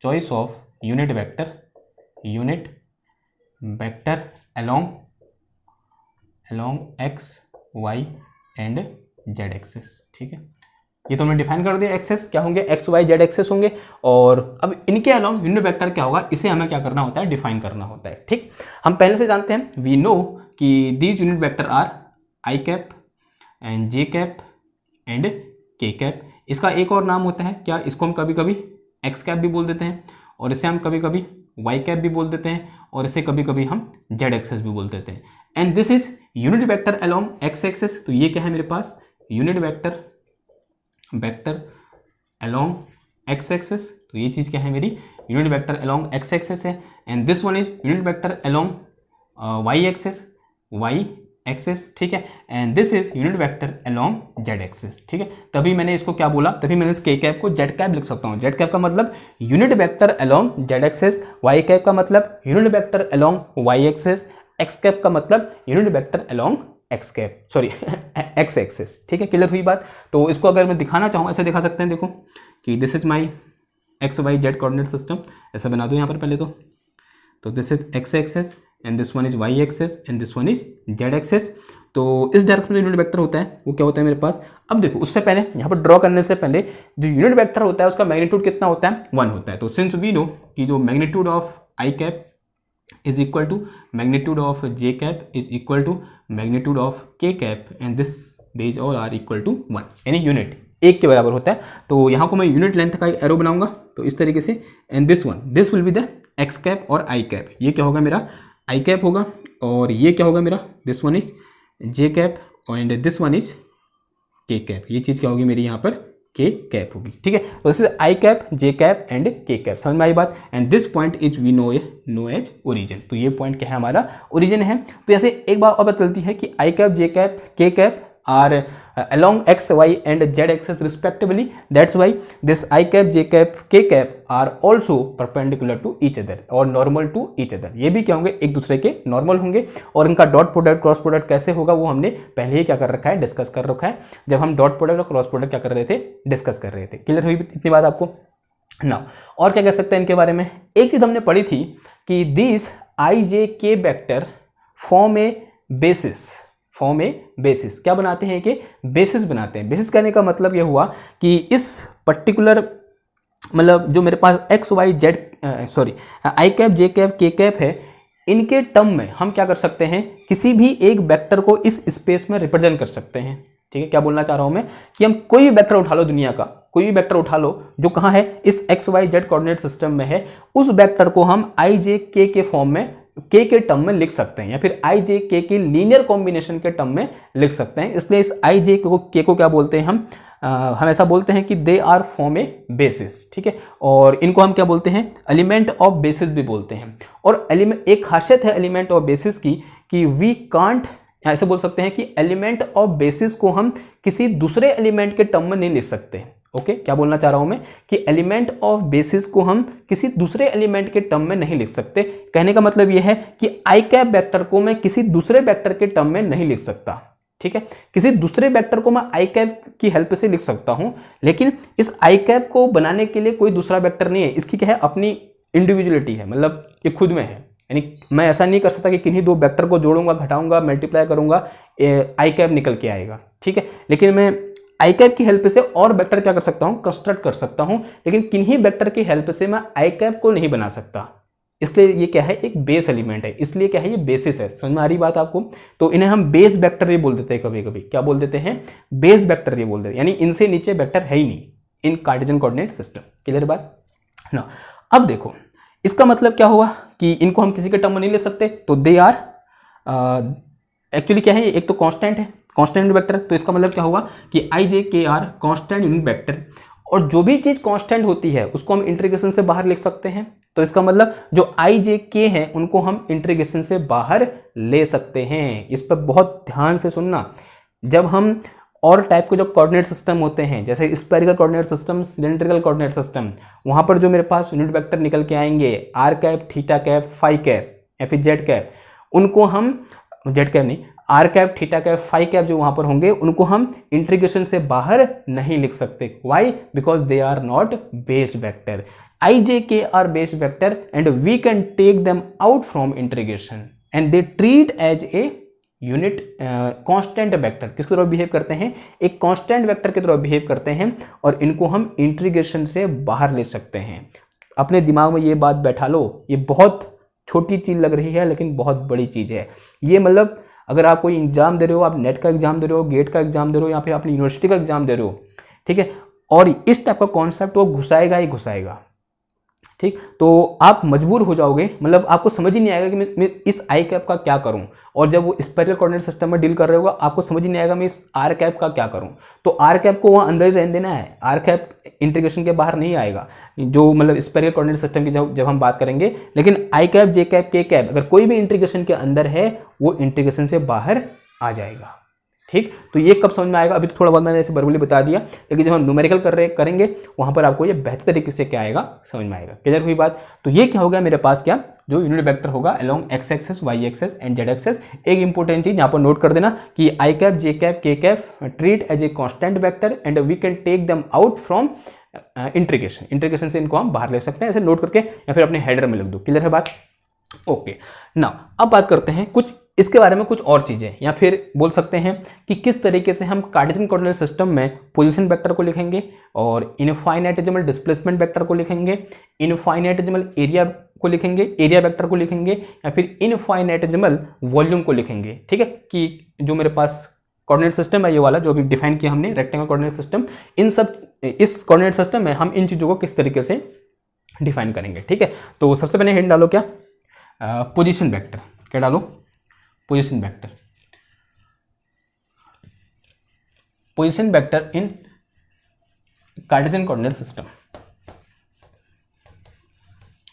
choice of unit vector, unit vector along X, Y and Z access. ठीक है, ये तो हमने डिफाइन कर दिया, एक्सेस क्या होंगे, एक्स वाई जेड एक्सेस होंगे। और अब इनके अलोंग यूनिट वेक्टर क्या होगा, इसे हमें क्या करना होता है, डिफाइन करना होता है। ठीक, हम पहले से जानते हैं, वी नो कि these unit vector are I cap and J cap and K cap. इसका एक और नाम होता है क्या, इसको हम कभी कभी एक्स कैप भी बोल देते हैं, और इसे हम कभी कभी वाई कैप भी बोल देते हैं, और इसे कभी कभी हम जेड एक्सेस भी बोल देते हैं। And this is unit vector along X axis. तो ये क्या है मेरे पास, unit vector along X axis. तो ये चीज क्या है मेरी, unit vector along X axis है। And this one is unit vector along Y axis. ठीक है, and this is unit vector along Z access. ठीक है, तभी मैंने इसको क्या बोला, तभी मैंने इस के कैप को जेड कैप लिख सकता हूँ। जेड कैप का मतलब unit vector along Z axis, Y cap का मतलब unit vector along Y axis, X cap का मतलब unit vector along X cap, sorry X axis. ठीक है, क्लियर हुई बात। तो इसको अगर मैं दिखाना चाहूँ ऐसे दिखा सकते हैं, देखो कि this is my X Y Z coordinate system, ऐसा बना दो यहाँ पर पहले तो this is X axis and this one is Y axis and this one is Z access. तो इस डायरेक्शन में यूनिट वेक्टर होता है वो क्या होता है मेरे पास। अब देखो उससे पहले यहाँ पर ड्रॉ करने से पहले जो यूनिट वेक्टर होता है उसका मैग्नीट्यूड कितना होता है, 1 होता है। तो सिंस वी नो कि जो magnitude of I cap is equal to magnitude of j cap is equal to magnitude of k cap and these all are equal to 1, यानी यूनिट एक के बराबर होता है। तो यहाँ को मैं यूनिट लेंथ का एक एरो बनाऊंगा तो इस तरीके से, and this will be the x cap और आई कैप। ये क्या होगा मेरा, आई कैप होगा, और ये क्या होगा मेरा, this one is J cap and this one is के कैप। ये चीज़ क्या होगी मेरी यहाँ पर, के कैप होगी। ठीक है, तो this is I cap, J cap and K cap. समझ में आई बात। And this point is we know as origin. तो ये पॉइंट क्या है हमारा, ओरिजिन है। तो ऐसे एक बात और पता चलती है कि I cap, J cap, K cap are along x, y and z axis respectively. That's why this I cap, j cap, k cap are also perpendicular to each other और normal to each other. ये भी क्या होंगे, एक दूसरे के normal होंगे। और इनका डॉट प्रोडक्ट क्रॉस प्रोडक्ट कैसे होगा वो हमने पहले ही क्या कर रखा है, डिस्कस कर रखा है, जब हम डॉट प्रोडक्ट और क्रॉस प्रोडक्ट क्या कर रहे थे, डिस्कस कर रहे थे। क्लियर हुई इतनी बात आपको ना। और क्या कह सकते हैं इनके बारे में, एक चीज हमने पढ़ी थी कि दिस आई जे के वेक्टर फॉर्म ए बेसिस। क्या बनाते हैं कि बेसिस बनाते हैं। बेसिस कहने का मतलब यह हुआ कि इस पर्टिकुलर मतलब जो मेरे पास X Y Z I cap, J cap, K cap है, इनके टर्म में हम क्या कर सकते हैं, किसी भी एक वेक्टर को इस स्पेस में रिप्रेजेंट कर सकते हैं। ठीक है, क्या बोलना चाह रहा हूं मैं कि हम कोई भी वेक्टर उठा लो, दुनिया का कोई भी वेक्टर उठा लो जो कहां है, इस X Y Z coordinate system में है, उस वेक्टर को हम आई जे के फॉर्म में, के टर्म में लिख सकते हैं, या फिर आई जे के की लीनियर कॉम्बिनेशन के टर्म में लिख सकते हैं। इसलिए इस आई जे के को क्या बोलते हैं हम ऐसा बोलते हैं कि they are form a basis. ठीक है, और इनको हम क्या बोलते हैं, एलिमेंट ऑफ बेसिस भी बोलते हैं। और एलिमेंट, एक खासियत है एलिमेंट ऑफ बेसिस की कि वी कांट, ऐसे बोल सकते हैं कि एलिमेंट ऑफ बेसिस को हम किसी दूसरे एलिमेंट के टर्म में नहीं लिख सकते। ओके, क्या बोलना चाह रहा हूं मैं कि एलिमेंट ऑफ बेसिस को हम किसी दूसरे एलिमेंट के टर्म में नहीं लिख सकते। कहने का मतलब यह है कि आई कैप वेक्टर को मैं किसी दूसरे वेक्टर के टर्म में नहीं लिख सकता। ठीक है, किसी दूसरे वेक्टर को मैं आई कैप की हेल्प से लिख सकता हूं, लेकिन इस आई कैप को बनाने के लिए कोई दूसरा वेक्टर नहीं है। इसकी क्या है, अपनी इंडिविजुअलिटी है, मतलब ये खुद में है। यानी मैं ऐसा नहीं कर सकता कि किन्हीं दो वेक्टर को जोड़ूंगा, घटाऊंगा, मल्टीप्लाई करूंगा, आई कैप निकल के आएगा। ठीक है, लेकिन मैं आई कैप की हेल्प से और वेक्टर क्या कर सकता हूं, कंस्ट्रक्ट कर सकता हूं, लेकिन किन्हीं वेक्टर की हेल्प से मैं आई कैप को नहीं बना सकता। इसलिए ये क्या है, एक बेस एलिमेंट है, इसलिए क्या है, ये बेसिस है। समझ में आ रही बात आपको। तो इन्हें हम बेस वेक्टर भी बोल देते हैं, कभी कभी क्या बोल देते हैं, बेस वेक्टर भी बोल देते हैं, यानी इनसे नीचे वेक्टर है ही नहीं इन कार्टेशियन कोऑर्डिनेट सिस्टम। क्लियर बात ना। अब देखो इसका मतलब क्या हुआ कि इनको हम किसी के टर्म में नहीं ले सकते, तो दे आर एक्चुअली क्या है, एक तो कांस्टेंट है, कांस्टेंट यूनिट वेक्टर। तो इसका मतलब क्या हुआ कि आई j k are constant unit vector, और जो भी चीज कांस्टेंट होती है उसको हम इंटीग्रेशन से बाहर लिख सकते हैं। तो इसका मतलब जो आई जे के हैं उनको हम इंटीग्रेशन से बाहर ले सकते हैं। इस पर बहुत ध्यान से सुनना। जब हम और टाइप के जो कोऑर्डिनेट सिस्टम होते हैं, जैसे spherical coordinate system, cylindrical coordinate system, वहां पर जो मेरे पास यूनिट वेक्टर निकल के आएंगे R cap, theta cap, phi cap या फिर जेड कैप, उनको हम जेड कैप नहीं, R cap, theta cap, phi cap जो वहां पर होंगे उनको हम इंटीग्रेशन से बाहर नहीं लिख सकते। Why? Because they are not base vector. I j k are base vector and we can take them out from integration and they treat as a unit constant vector. किस तरह बिहेव करते हैं? एक कांस्टेंट वेक्टर की तरह behave करते हैं और इनको हम इंटीग्रेशन से बाहर ले सकते हैं। अपने दिमाग में ये बात बैठा लो। ये बहुत छोटी चीज लग रही है लेकिन बहुत बड़ी चीज है। ये मतलब अगर आप कोई एग्जाम दे रहे हो, आप नेट का एग्जाम दे रहे हो, गेट का एग्जाम दे रहे हो या फिर अपनी यूनिवर्सिटी का एग्जाम दे रहे हो, ठीक है, और इस टाइप का कॉन्सेप्ट वो घुसाएगा ही घुसाएगा, ठीक, तो आप मजबूर हो जाओगे। मतलब आपको समझ ही नहीं आएगा कि मैं इस आई कैप का क्या करूं। और जब वो स्पेरिकल कोऑर्डिनेट सिस्टम में डील कर रहे होगा आपको समझ ही नहीं आएगा मैं इस आर कैप का क्या करूं। तो आर कैप को वहां अंदर ही रहने देना है। आर कैप इंटीग्रेशन के बाहर नहीं आएगा, जो मतलब स्पेरिकल कोऑर्डिनेट सिस्टम की जब हम बात करेंगे। लेकिन आई cap, J cap, K cap अगर कोई भी इंटीग्रेशन के अंदर है वो इंटीग्रेशन से बाहर आ जाएगा, ठीक। तो ये कब समझ में आएगा? अभी तो थोड़ा बहुत मैंने ऐसे वर्बली बता दिया, लेकिन जब हम न्यूमेरिकल करेंगे वहां पर आपको ये बेहतर तरीके से क्या आएगा, समझ में आएगा। क्लियर हुई बात? तो ये क्या होगा मेरे पास, क्या जो यूनिट वेक्टर होगा along X axis, Y axis and Z axis. एक इंपॉर्टेंट चीज यहाँ पर नोट कर देना कि I cap, J cap, K cap treat as a constant vector and we can take them out from integration. Integration से इनको हम बाहर ले सकते हैं। ऐसे नोट करके या फिर अपने हेडर में लिख दो। क्लियर है बात? ओके, नाउ अब बात करते हैं कुछ इसके बारे में, कुछ और चीजें, या फिर बोल सकते हैं कि किस तरीके से हम कार्टेशियन कोऑर्डिनेट सिस्टम में पोजीशन वेक्टर को लिखेंगे और इनफाइनाइटेसिमल डिस्प्लेसमेंट वेक्टर को लिखेंगे, इनफाइनाइटेसिमल एरिया को लिखेंगे, एरिया वेक्टर को लिखेंगे, या फिर इनफाइनाइटेसिमल वॉल्यूम को लिखेंगे। ठीक है, कि जो मेरे पास कोऑर्डिनेट सिस्टम है ये वाला जो अभी डिफाइन किया हमने, रेक्टेंगल कोऑर्डिनेट सिस्टम, इन सब इस कोऑर्डिनेट सिस्टम में हम इन चीजों को किस तरीके से डिफाइन करेंगे। ठीक है, तो सबसे पहले हिंट डालो, क्या पोजीशन वेक्टर। क्या डालो? Position vector. Position vector in Cartesian coordinate system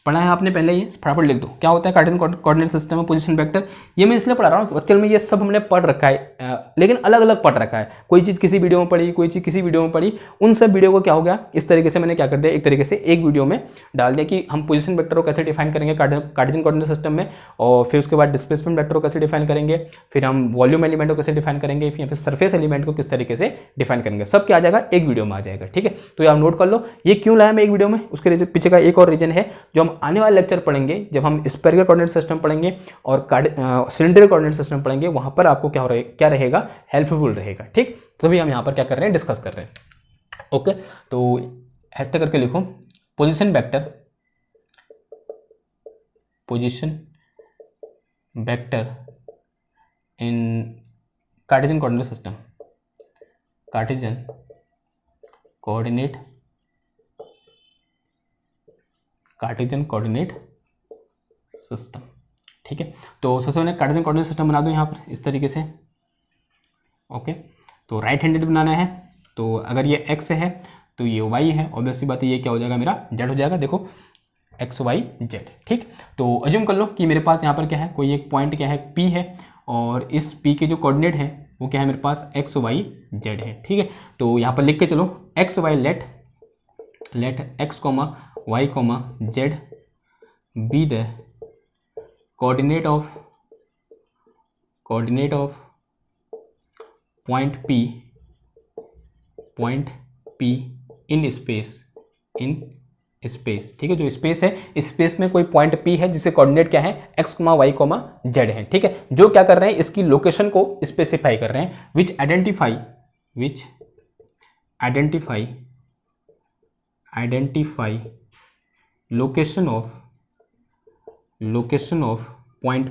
पढ़ा है आपने पहले, ये फटाफट लिख दो। क्या होता है कार्टेशियन कोऑर्डिनेट सिस्टम में पोजीशन वेक्टर? ये मैं इसलिए पढ़ा रहा हूँ, एक्चुअल में ये सब हमने पढ़ रखा है, लेकिन अलग अलग पढ़ रखा है। कोई चीज़ किसी वीडियो में पढ़ी, कोई चीज़ किसी वीडियो में पढ़ी, उन सब वीडियो को क्या हो गया, इस तरीके से मैंने क्या कर दिया, एक तरीके से एक वीडियो में डाल दिया कि हम पोजीशन वेक्टर को कैसे डिफाइन करेंगे कार्टेशियन कोऑर्डिनेट सिस्टम में, और फिर उसके बाद डिस्प्लेसमेंट वेक्टर को कैसे डिफाइन करेंगे, फिर हम वॉल्यूम एलिमेंट को कैसे डिफाइन करेंगे, फिर सरफेस एलिमेंट को किस तरीके से डिफाइन करेंगे। सब क्या आ जाएगा, एक वीडियो में आ जाएगा। ठीक है, तो आप नोट कर लो ये क्यों लाया मैं एक वीडियो में। उसके पीछे का एक और रीजन है जो हम आने वाले लेक्चर पढ़ेंगे, जब हम स्फेरिकल कोऑर्डिनेट सिस्टम पढ़ेंगे और सिलेंडरिकल कोऑर्डिनेट सिस्टम पढ़ेंगे, वहां पर आपको क्या रहेगा, हेल्पफुल रहेगा। ठीक, तभी हम यहां पर क्या कर रहे हैं, डिस्कस कर रहे हैं। ओके, तो हैशटैग करके लिखो position vector, position vector in Cartesian coordinate system, Cartesian coordinate system. ठीक है, तो सबसे पहले कार्टेशियन कोऑर्डिनेट सिस्टम बना दो यहाँ पर इस तरीके से। ओके, तो राइट हैंडेड बनाना है, तो अगर ये x है तो ये y है, ऑब्वियसली बात है, ये क्या हो जाएगा, मेरा z हो जाएगा। देखो x y z। ठीक, तो अज्यूम कर लो कि मेरे पास यहाँ पर क्या है, कोई एक पॉइंट क्या है, p है, और इस p के जो कोऑर्डिनेट है वो क्या है मेरे पास, x y z है। ठीक है, तो यहाँ पर लिख के चलो x y let x, y, z be the coordinate of point P in space। ठीक है, जो स्पेस है, इस स्पेस में कोई पॉइंट P है जिसके कोऑर्डिनेट क्या है, x, y, z है। ठीक है, जो क्या कर रहे हैं, इसकी लोकेशन को स्पेसिफाई कर रहे हैं, which identify location of point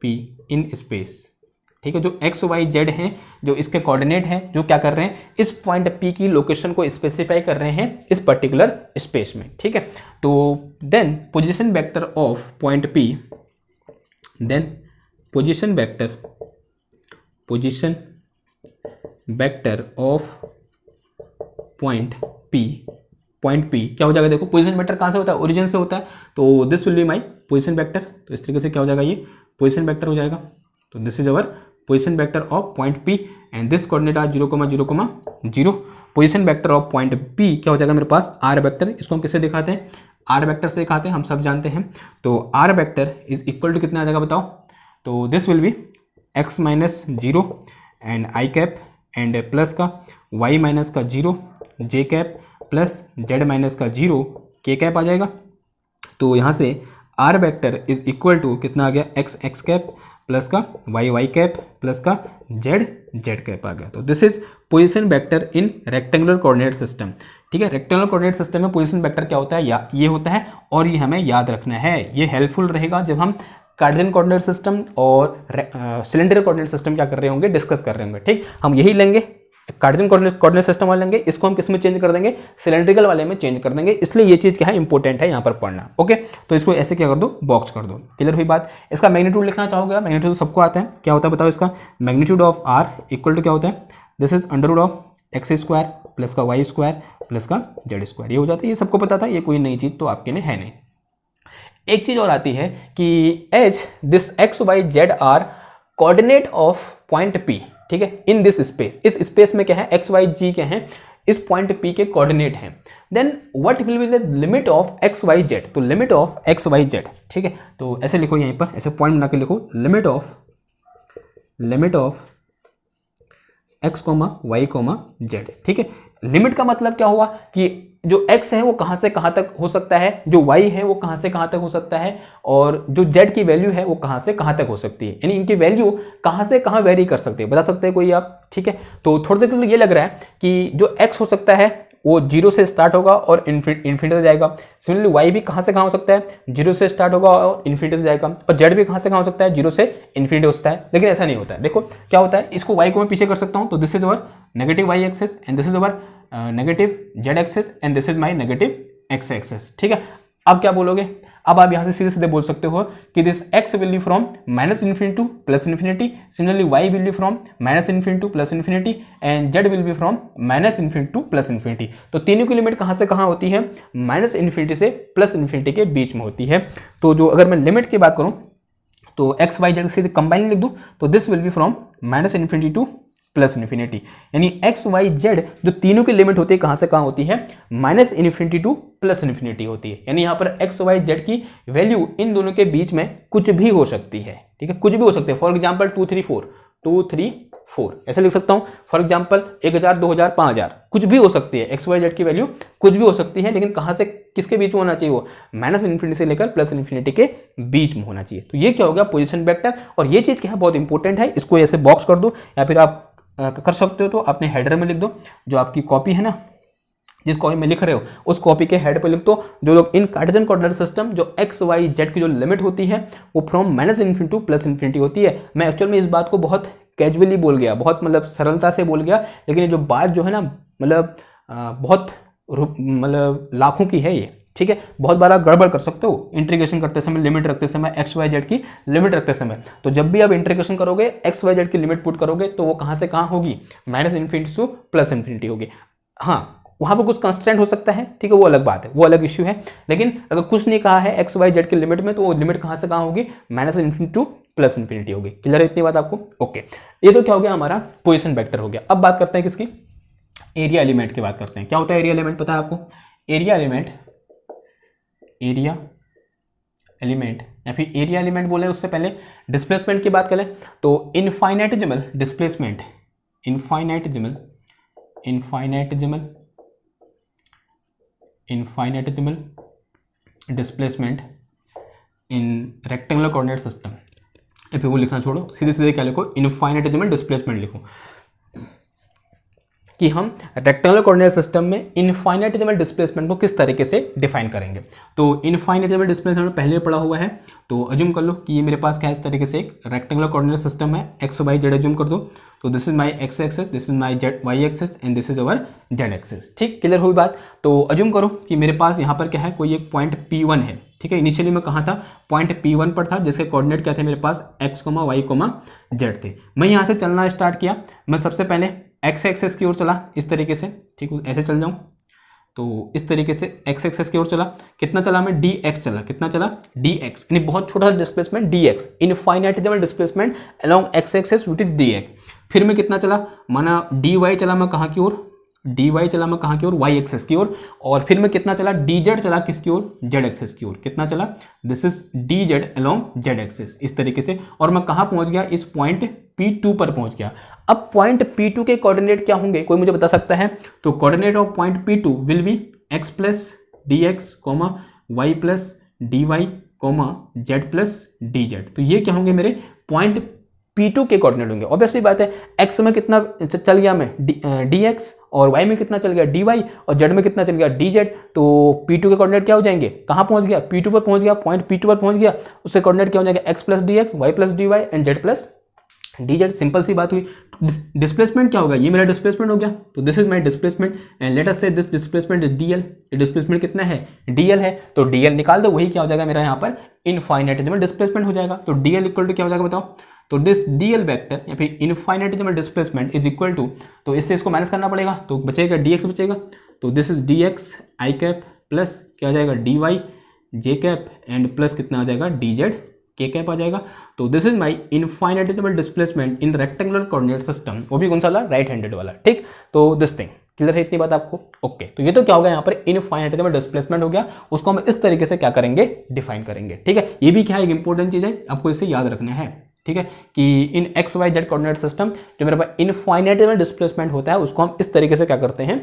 P in space. ठीक है, जो x, y, z हैं, जो इसके कोऑर्डिनेट हैं, जो क्या कर रहे हैं, इस पॉइंट P की लोकेशन को स्पेसिफाई कर रहे हैं इस पर्टिकुलर स्पेस में। ठीक है, तो then position vector of point P, then position vector, of point P क्या हो जाएगा, देखो पोजीशन वेक्टर कहाँ से होता है, ओरिजिन से होता है, तो this will be my position vector. तो इस तरीके से क्या हो जाएगा, ये पोजीशन वेक्टर हो जाएगा। तो this is our position vector of point P and this coordinate are 0,0,0। Position vector of point P क्या हो जाएगा मेरे पास, आर वेक्टर। इसको हम किससे दिखाते हैं, आर वेक्टर से दिखाते हैं, हम सब जानते हैं। तो R vector is equal to कितना आ जाएगा बताओ, तो this will be x minus 0 and I cap and plus का y माइनस का 0 j cap plus z minus का 0 k कैप आ जाएगा। तो यहाँ से r vector is equal to कितना आ गया, x कैप प्लस का y कैप प्लस का z कैप आ गया। तो this is position vector in rectangular coordinate system. ठीक है, रेक्टेंगुलर कोऑर्डिनेट सिस्टम में पोजीशन वेक्टर क्या होता है, ये होता है, और ये हमें याद रखना है। ये हेल्पफुल रहेगा जब हम कार्टेशियन कोऑर्डिनेट सिस्टम और सिलेंडर कोऑर्डिनेट सिस्टम क्या कर रहे होंगे, डिस्कस कर रहे होंगे। ठीक, हम यही लेंगे, कार्टेशियन कोऑर्डिनेट सिस्टम वाले लेंगे, इसको हम किस में चेंज कर देंगे, सिलेंड्रिकल वाले में चेंज कर देंगे। इसलिए ये चीज़ क्या है, इंपॉर्टेंट है यहाँ पर पढ़ना। ओके, तो इसको ऐसे क्या कर दो, बॉक्स कर दो। क्लियर हुई बात। इसका मैग्नीट्यूड लिखना चाहोगे, मैग्नीट्यूड सबको आता है, क्या होता है बताओ। इसका magnitude of R equal to क्या होता है, this is under of X square plus का वाई स्क्वायर प्लस का जेड स्क्वायर। ये हो जाता है, ये सबको पता था, ये कोई नई चीज़ तो आपके लिए है नहीं। एक चीज और आती है कि एच this x Y z are coordinate of point P. ठीक है, इन दिस स्पेस, इस स्पेस में क्या है, एक्स वाई जी क्या है, इस पॉइंट पी के कोऑर्डिनेट हैं। Then what will be the limit of x Y z, तो limit of x Y z. ठीक है, तो ऐसे लिखो, यहीं पर ऐसे पॉइंट बना के लिखो, limit of X comma Y comma Z. ठीक है, लिमिट का मतलब क्या हुआ कि जो x है वो कहां से कहां तक हो सकता है, जो y है वो कहां से कहां तक हो सकता है, और जो z की वैल्यू है वो कहां से कहां तक हो सकती है, यानी इनकी वैल्यू कहां से कहां वेरी कर सकते हैं, बता सकते हैं कोई आप। ठीक है, तो थोड़ी देर के लिए ये लग रहा है कि जो x हो सकता है वो 0 से स्टार्ट होगा और इन्फिनिटी तक जाएगा। सिमिलरली y भी कहां से कहां हो सकता है, 0 से स्टार्ट होगा और इन्फिनिटी तक जाएगा, और z भी कहां से कहां हो सकता है, 0 से इन्फिनिटी हो सकता है। लेकिन ऐसा नहीं होता है। देखो क्या होता है, इसको y को मैं पीछे कर सकता हूं, तो this is our negative y axis and this is our negative z axis and this is my negative x axis. ठीक है, अब क्या बोलोगे, अब आप यहां से सीधे सीधे बोल सकते हो कि this x will be from minus infinity two plus infinity, similarly y will be from minus infinity two plus infinity and z will be from minus infinity two plus infinity. तो तीनों की लिमिट कहां से कहां होती है, minus infinity से plus infinity के बीच में होती है। तो जो अगर मैं लिमिट की बात करूं तो एक्स वाई जेड सीधे कंबाइन लिख दूं, तो this will B from minus infinity two plus infinity, यानी एक्स वाई जेड जो तीनों की लिमिट होती है कहां से कहां होती है, minus infinity two plus infinity होती है। यानी यहां पर एक्स वाई जेड की वैल्यू इन दोनों के बीच में कुछ भी हो सकती है। ठीक है, कुछ भी हो सकते हैं। फॉर एग्जाम्पल 2 3 4 ऐसे लिख सकता हूं। फॉर एग्जाम्पल 1000 2000 5000 कुछ भी हो सकती है, एक्स वाई जेड की वैल्यू कुछ भी हो सकती है, लेकिन कहां से किसके बीच में होना चाहिए, वो माइनस इन्फिनिटी से लेकर प्लस इन्फिनिटी के बीच में होना चाहिए। तो ये क्या हो गया, पोजीशन वेक्टर। और ये चीज क्या है, बहुत इंपॉर्टेंट है, इसको ऐसे बॉक्स कर दो या फिर आप कर सकते हो तो अपने हेडर में लिख दो। जो आपकी कॉपी है ना, जिस कॉपी में लिख रहे हो उस कॉपी के हेड पे लिख दो, जो लोग इन कार्टेशियन कोऑर्डिनेट सिस्टम जो एक्स वाई जेड की जो लिमिट होती है वो from minus infinity two plus infinity होती है। मैं एक्चुअल में इस बात को बहुत कैजुअली बोल गया, बहुत मतलब सरलता से बोल गया, लेकिन ये जो बात जो है ना मतलब बहुत मतलब लाखों की है ये। ठीक है, बहुत बार आप गड़बड़ कर सकते हो इंटीग्रेशन करते समय, लिमिट रखते समय, एक्स वाई जेड की लिमिट रखते समय। तो जब भी आप इंटीग्रेशन करोगे एक्स वाई जेड की लिमिट पुट करोगे तो वो कहां से कहां होगी, minus infinity two plus infinity होगी। हाँ, वहां पर कुछ कंस्टेंट हो सकता है, ठीक है, वो अलग बात है, वो अलग इश्यू है। लेकिन अगर कुछ नहीं कहा है एक्स वाई जेड की लिमिट में, तो वो लिमिट कहां से कहां होगी, minus infinity two plus infinity होगी। क्लियर है इतनी बात आपको? ओके, ये तो क्या हो गया, हमारा पोजीशन वेक्टर हो गया। अब बात करते हैं किसकी, एरिया एलिमेंट की बात करते हैं। क्या होता है एरिया एलिमेंट, पता है आपको? एरिया एलिमेंट या फिर एरिया एलिमेंट बोले उससे पहले डिस्प्लेसमेंट की बात करें तो infinitesimal displacement, infinitesimal displacement in rectangular coordinate system. या फिर वो लिखना छोड़ो, सीधे सीधे क्या लिखो, इनफाइनाइटेजिमल डिस्प्लेसमेंट लिखो, कि हम रेक्टेंगुलर कोऑर्डिनेट सिस्टम में इनफाइनाइटेजिमल डिस्प्लेसमेंट को किस तरीके से डिफाइन करेंगे। तो इनफाइनाइटेजिमल डिस्प्लेसमेंट पहले पढ़ा हुआ है, तो अज्यूम कर लो कि ये मेरे पास क्या है, इस तरीके से एक रेक्टेंगुलर कोऑर्डिनेट सिस्टम है, एक्स वाई जेड अज्यूम कर दो। तो this is my X axis, this is my Z Y axis and this is our Z axis. ठीक, क्लियर हुई बात? तो अज्यूम करो कि मेरे पास यहाँ पर क्या है, कोई एक पॉइंट P1 है। ठीक है, इनिशियली मैं कहाँ था, पॉइंट P1 पर था, जिसके कोऑर्डिनेट क्या थे मेरे पास, x, y, z थे। मैं यहाँ से चलना स्टार्ट किया। मैं सबसे पहले एक्स एक्सेस की ओर चला इस तरीके से, ठीक है, ऐसे चल जाऊँ तो इस तरीके से एक्स एक्सेस की ओर चला, कितना चला मैं डी एक्स चला, कितना चला डी एक्स, यानी बहुत छोटा सा displacement D X, infinitesimal displacement along X axis which is D X. फिर मैं कितना चला, माना डी वाई चला मैं कहाँ की ओर, डी वाई चला मैं कहाँ की ओर, वाई एक्सेस की ओर, और फिर मैं कितना चला, डी जेड चला किसकी ओर, जेड एक्सेस की ओर, कितना चला, this is d z along Z axis इस तरीके से, और मैं कहाँ पहुंच गया, इस पॉइंट P2 पर पहुंच गया। अब पॉइंट P2 के कोऑर्डिनेट क्या होंगे, कोई मुझे बता सकता है? तो coordinate of point P2 will be x plus d x comma y plus d y comma z plus d z. तो ये क्या होंगे मेरे पॉइंट P2 के कोऑर्डिनेट होंगे। ऑब्वियसली बात है, x में कितना चल गया मैं डी एक्स, और y में कितना चल गया डी वाई, और z में कितना चल गया डी जेड। तो P2 के कोऑर्डिनेट क्या हो जाएंगे, कहाँ पहुंच गया, P2 पर पहुंच गया, पॉइंट P2 पर पहुंच गया, उसके कोऑर्डिनेट क्या हो जाएगा, x plus d x, y plus d y and z plus d z. Simple सी बात हुई। डिस्प्लेसमेंट क्या होगा, ये मेरा डिस्प्लेसमेंट हो गया, तो this is my displacement and let us से दिस डिस्प्लेसमेंट इज डीएल। ये डिस्प्लेसमेंट कितना है, डीएल है, तो डीएल निकाल दो, वही क्या हो जाएगा मेरा यहाँ पर इनफाइनाइटेसिमल डिस्प्लेसमेंट हो जाएगा। तो डीएल इक्वल टू क्या हो जाएगा बताओ, तो दिस डीएल वेक्टर या फिर infinitesimal displacement is equal to, तो इससे इसको माइनस करना पड़ेगा, तो बचेगा डीएक्स बचेगा, तो this is dx i cap plus क्या हो जाएगा d y j cap and plus कितना आ जाएगा डी जेड के कैप आ जाएगा। तो this is my infinitesimal displacement in rectangular coordinate system, वो भी कौन सा वाला, राइट हैंडेड वाला, ठीक। तो दिस थिंग क्लियर है, इतनी बात आपको, ओके। तो ये तो क्या होगा यहाँ पर इनफाइनाइटेसिमल डिस्प्लेसमेंट हो गया, उसको हम इस तरीके से क्या करेंगे, डिफाइन करेंगे, ठीक है। ये भी क्या है, एक इंपॉर्टेंट चीज है, आपको इसे याद रखना है, ठीक है, कि in x Y Z coordinate system जो मेरे पास इनफाइनाइटेसिमल डिस्प्लेसमेंट होता है उसको हम इस तरीके से क्या करते हैं,